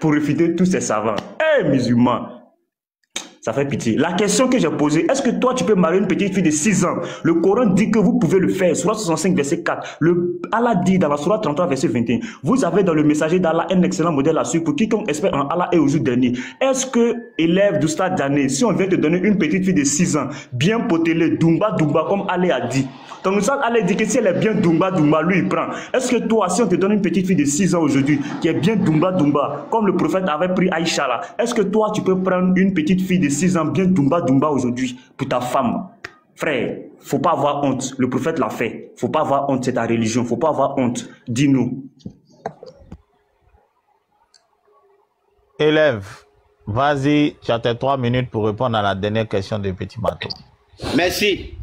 Speaker 3: pour réfuter tous ces savants. Musulmans. Ça fait pitié. La question que j'ai posée, est-ce que toi, tu peux marier une petite fille de 6 ans? Le Coran dit que vous pouvez le faire. Sourate 65, verset 4. Allah dit dans la Sourate 33, verset 21. Vous avez dans le messager d'Allah un excellent modèle à suivre pour quiconque espère en Allah et au jour dernier. Est-ce que, élève d'Oustaz Dané, si on vient te donner une petite fille de 6 ans, bien potelée, Dumba, comme Allah a dit, ton Oustaz Allah dit que si elle est bien Dumba, lui il prend. Est-ce que toi, si on te donne une petite fille de 6 ans aujourd'hui, qui est bien Dumba, comme le prophète avait pris Aïcha là, est-ce que toi, tu peux prendre une petite fille de 6 ans bien Dumba aujourd'hui pour ta femme? Frère, faut pas avoir honte. Le prophète l'a fait. Faut pas avoir honte, c'est ta religion. Faut pas avoir honte. Dis-nous.
Speaker 1: Élève, vas-y, tu as tes 3 minutes pour répondre à la dernière question de Petit Mato.
Speaker 2: Merci.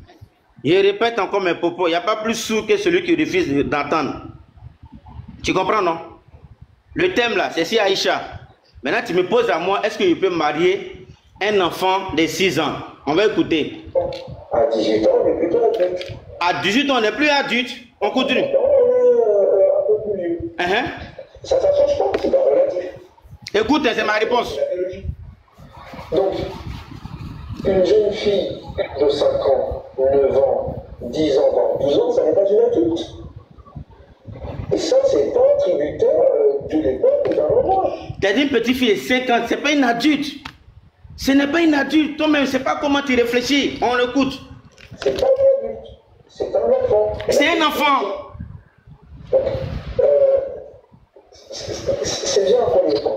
Speaker 2: Je répète encore mes propos. Il n'y a pas plus sourd que celui qui refuse d'entendre. Tu comprends, non? Le thème là, c'est si Aïcha. Maintenant, tu me poses à moi, est-ce que je peux marier un enfant de 6 ans? On va écouter.
Speaker 13: À 18 ans, on est plutôt adulte.
Speaker 2: À 18 ans, on n'est plus adulte. On continue.
Speaker 13: On est un peu plus vieux. Ça ne change pas, c'est pas relatif.
Speaker 2: Écoute, c'est ma réponse.
Speaker 13: Donc, une jeune fille de 5 ans, 9 ans, 10 ans, voire 12 ans, ça n'est pas une adulte. Et ça, c'est pas tributaire de l'époque ou d'un endroit.
Speaker 2: Tu as dit une petite fille de 5 ans, c'est pas une adulte. Ce n'est pas une adulte. Toi-même, je ne sais pas comment tu réfléchis. On l'écoute.
Speaker 13: C'est pas une adulte. C'est un enfant.
Speaker 2: C'est un enfant.
Speaker 13: Donc, c'est déjà un premier point.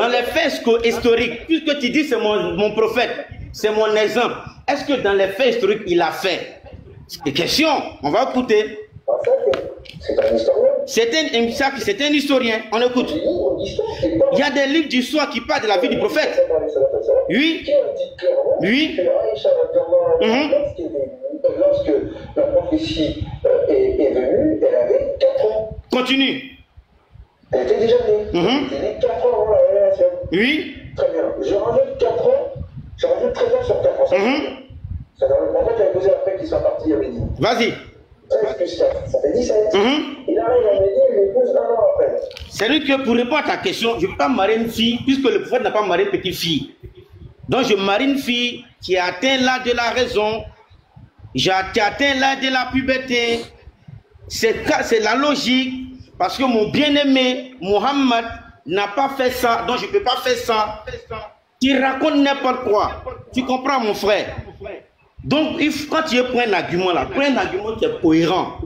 Speaker 2: dans les faits historiques, puisque tu dis c'est mon prophète, c'est mon exemple, est-ce que dans les faits historiques, il a fait? C'est des questions, on va écouter.
Speaker 13: C'est un historien.
Speaker 2: C'est un historien, on écoute. Il y a des livres d'histoire qui parlent de la vie du prophète. Oui. Oui.
Speaker 13: Lorsque la prophétie est venue, elle avait 4 ans.
Speaker 2: Continue.
Speaker 13: Elle était déjà née. Elle était née 4 ans avant la révélation.
Speaker 2: Oui.
Speaker 13: Très bien. Je rajoute 4 ans. Je rajoute 13 ans sur 4 ans. Ça en fait, j'avais posé après qu'ils soient partis, il avait dit.
Speaker 2: Vas-y.
Speaker 13: 13 plus 4, ça fait 17. Il arrive à me dire, il épouse 1 an après.
Speaker 2: C'est vrai que pour répondre à ta question, je ne peux pas marier une fille, puisque le prophète n'a pas marié une petite fille. Donc je marie une fille qui a atteint l'âge de la raison, qui a atteint l'âge de la puberté. C'est la logique, parce que mon bien-aimé, Mohammed, n'a pas fait ça, donc je ne peux pas faire ça. Tu racontes n'importe quoi. Tu comprends, mon frère? Donc, quand tu prends un argument là, prends un argument qui est cohérent.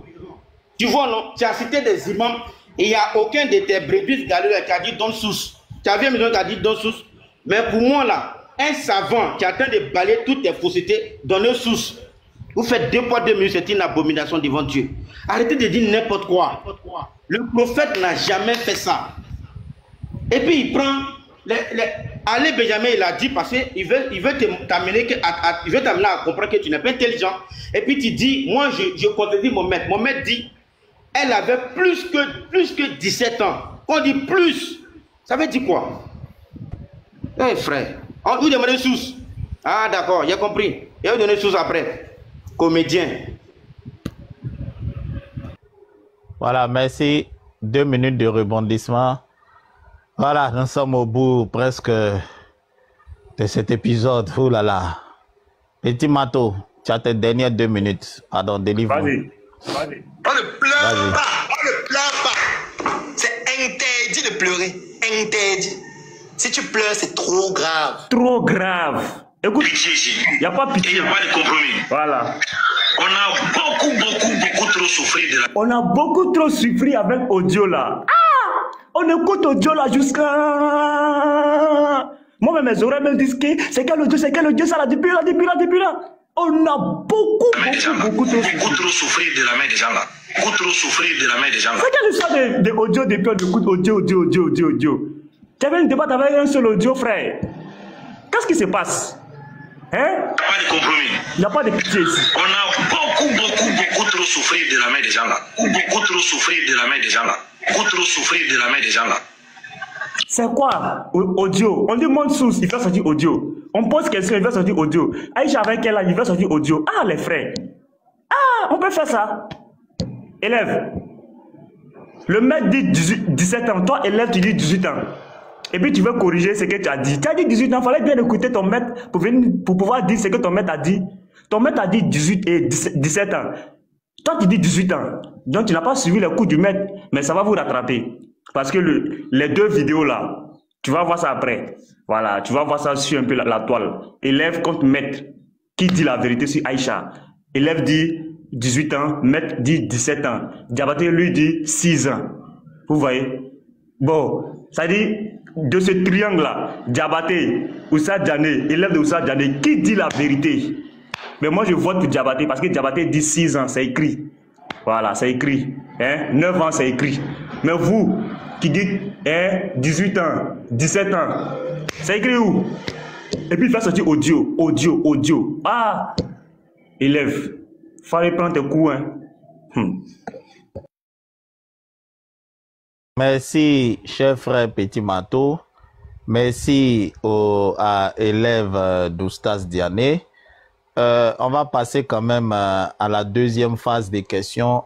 Speaker 2: Tu vois, non? Tu as cité des imams et il n'y a aucun de tes brebis galeux qui a dit donne source. Tu as vu un maison qui a dit donne source. Mais pour moi là, un savant qui est en train de balayer toutes tes faussetés, donne source. Vous faites 2 poids 2 mesures, c'est une abomination devant Dieu. Arrêtez de dire n'importe quoi. Le prophète n'a jamais fait ça. Et puis il prend. Ali Benjamin, il a dit parce qu'il veut t'amener à comprendre que tu n'es pas intelligent. Et puis tu dis, moi je contredis mon maître. Mon maître dit, elle avait plus que 17 ans. On dit plus. Ça veut dire quoi? Eh frère, on vous demande une source. Ah d'accord, j'ai compris. Et vous donnez une source après. Comédien.
Speaker 1: Voilà, merci. 2 minutes de rebondissement. Voilà, nous sommes au bout presque de cet épisode. Oh là là. Petit Mato, tu as tes dernières 2 minutes. Pardon, délivre.
Speaker 8: Vas-y. On ne pleure pas. On ne pleure pas. C'est interdit de pleurer. Interdit. Si tu pleures, c'est trop grave.
Speaker 3: Trop grave. Écoute, il n'y a pas pitié.
Speaker 8: Il n'y a pas de compromis.
Speaker 3: Voilà.
Speaker 8: On a beaucoup trop souffert de la...
Speaker 3: On a beaucoup trop souffert avec Audio là. On écoute Audio là jusqu'à... Moi-même, mes oreilles me disent que c'est quel Audio, ça là, depuis là. On a beaucoup
Speaker 8: trop souffert de la main des gens là. Beaucoup trop souffrir de la main des gens là.
Speaker 3: C'est quelle histoire de Audio depuis on écoute Audio. Tu avais un débat avec un seul Audio, frère. Qu'est-ce qui se passe? Hein?
Speaker 8: Pas de compromis.
Speaker 3: Il n'y a pas de pitié ici.
Speaker 8: On a beaucoup trop souffert de la main des gens là. Beaucoup trop souffrir de la main des gens là. Beaucoup trop souffrir de la main des gens là.
Speaker 3: C'est quoi Audio? On demande source, il va sortir Audio. On pose question, il va sortir Audio. Aïcha avec elle là, il va sortir Audio. Ah les frères. Ah, on peut faire ça. Élève. Le maître dit 17 ans. Toi, élève, tu dis 18 ans. Et puis tu veux corriger ce que tu as dit. Tu as dit 18 ans, il fallait bien écouter ton maître pour pouvoir dire ce que ton maître a dit. Ton maître a dit 18 et 17 ans. Toi, tu dis 18 ans. Donc, tu n'as pas suivi les coups du maître. Mais ça va vous rattraper. Parce que les 2 vidéos là, tu vas voir ça après. Voilà, tu vas voir ça sur un peu la toile. Élève contre maître. Qui dit la vérité sur Aïcha? Élève dit 18 ans, maître dit 17 ans. Diabaté lui dit 6 ans. Vous voyez? Bon, ça dit, de ce triangle-là, Diabaté, Oussa Djané, élève de Oussa Djané, qui dit la vérité? Mais moi, je vote pour Diabaté parce que Diabaté dit 6 ans, c'est écrit. Voilà, c'est écrit. Hein? 9 ans, c'est écrit. Mais vous, qui dites 18 ans, 17 ans, c'est écrit où? Et puis, il va sortir audio. Ah! Élève, fallait prendre tes coups, hein?
Speaker 1: Merci, cher frère Petit Mato. Merci à élève d'Oustaz Diané. On va passer quand même à la deuxième phase des questions.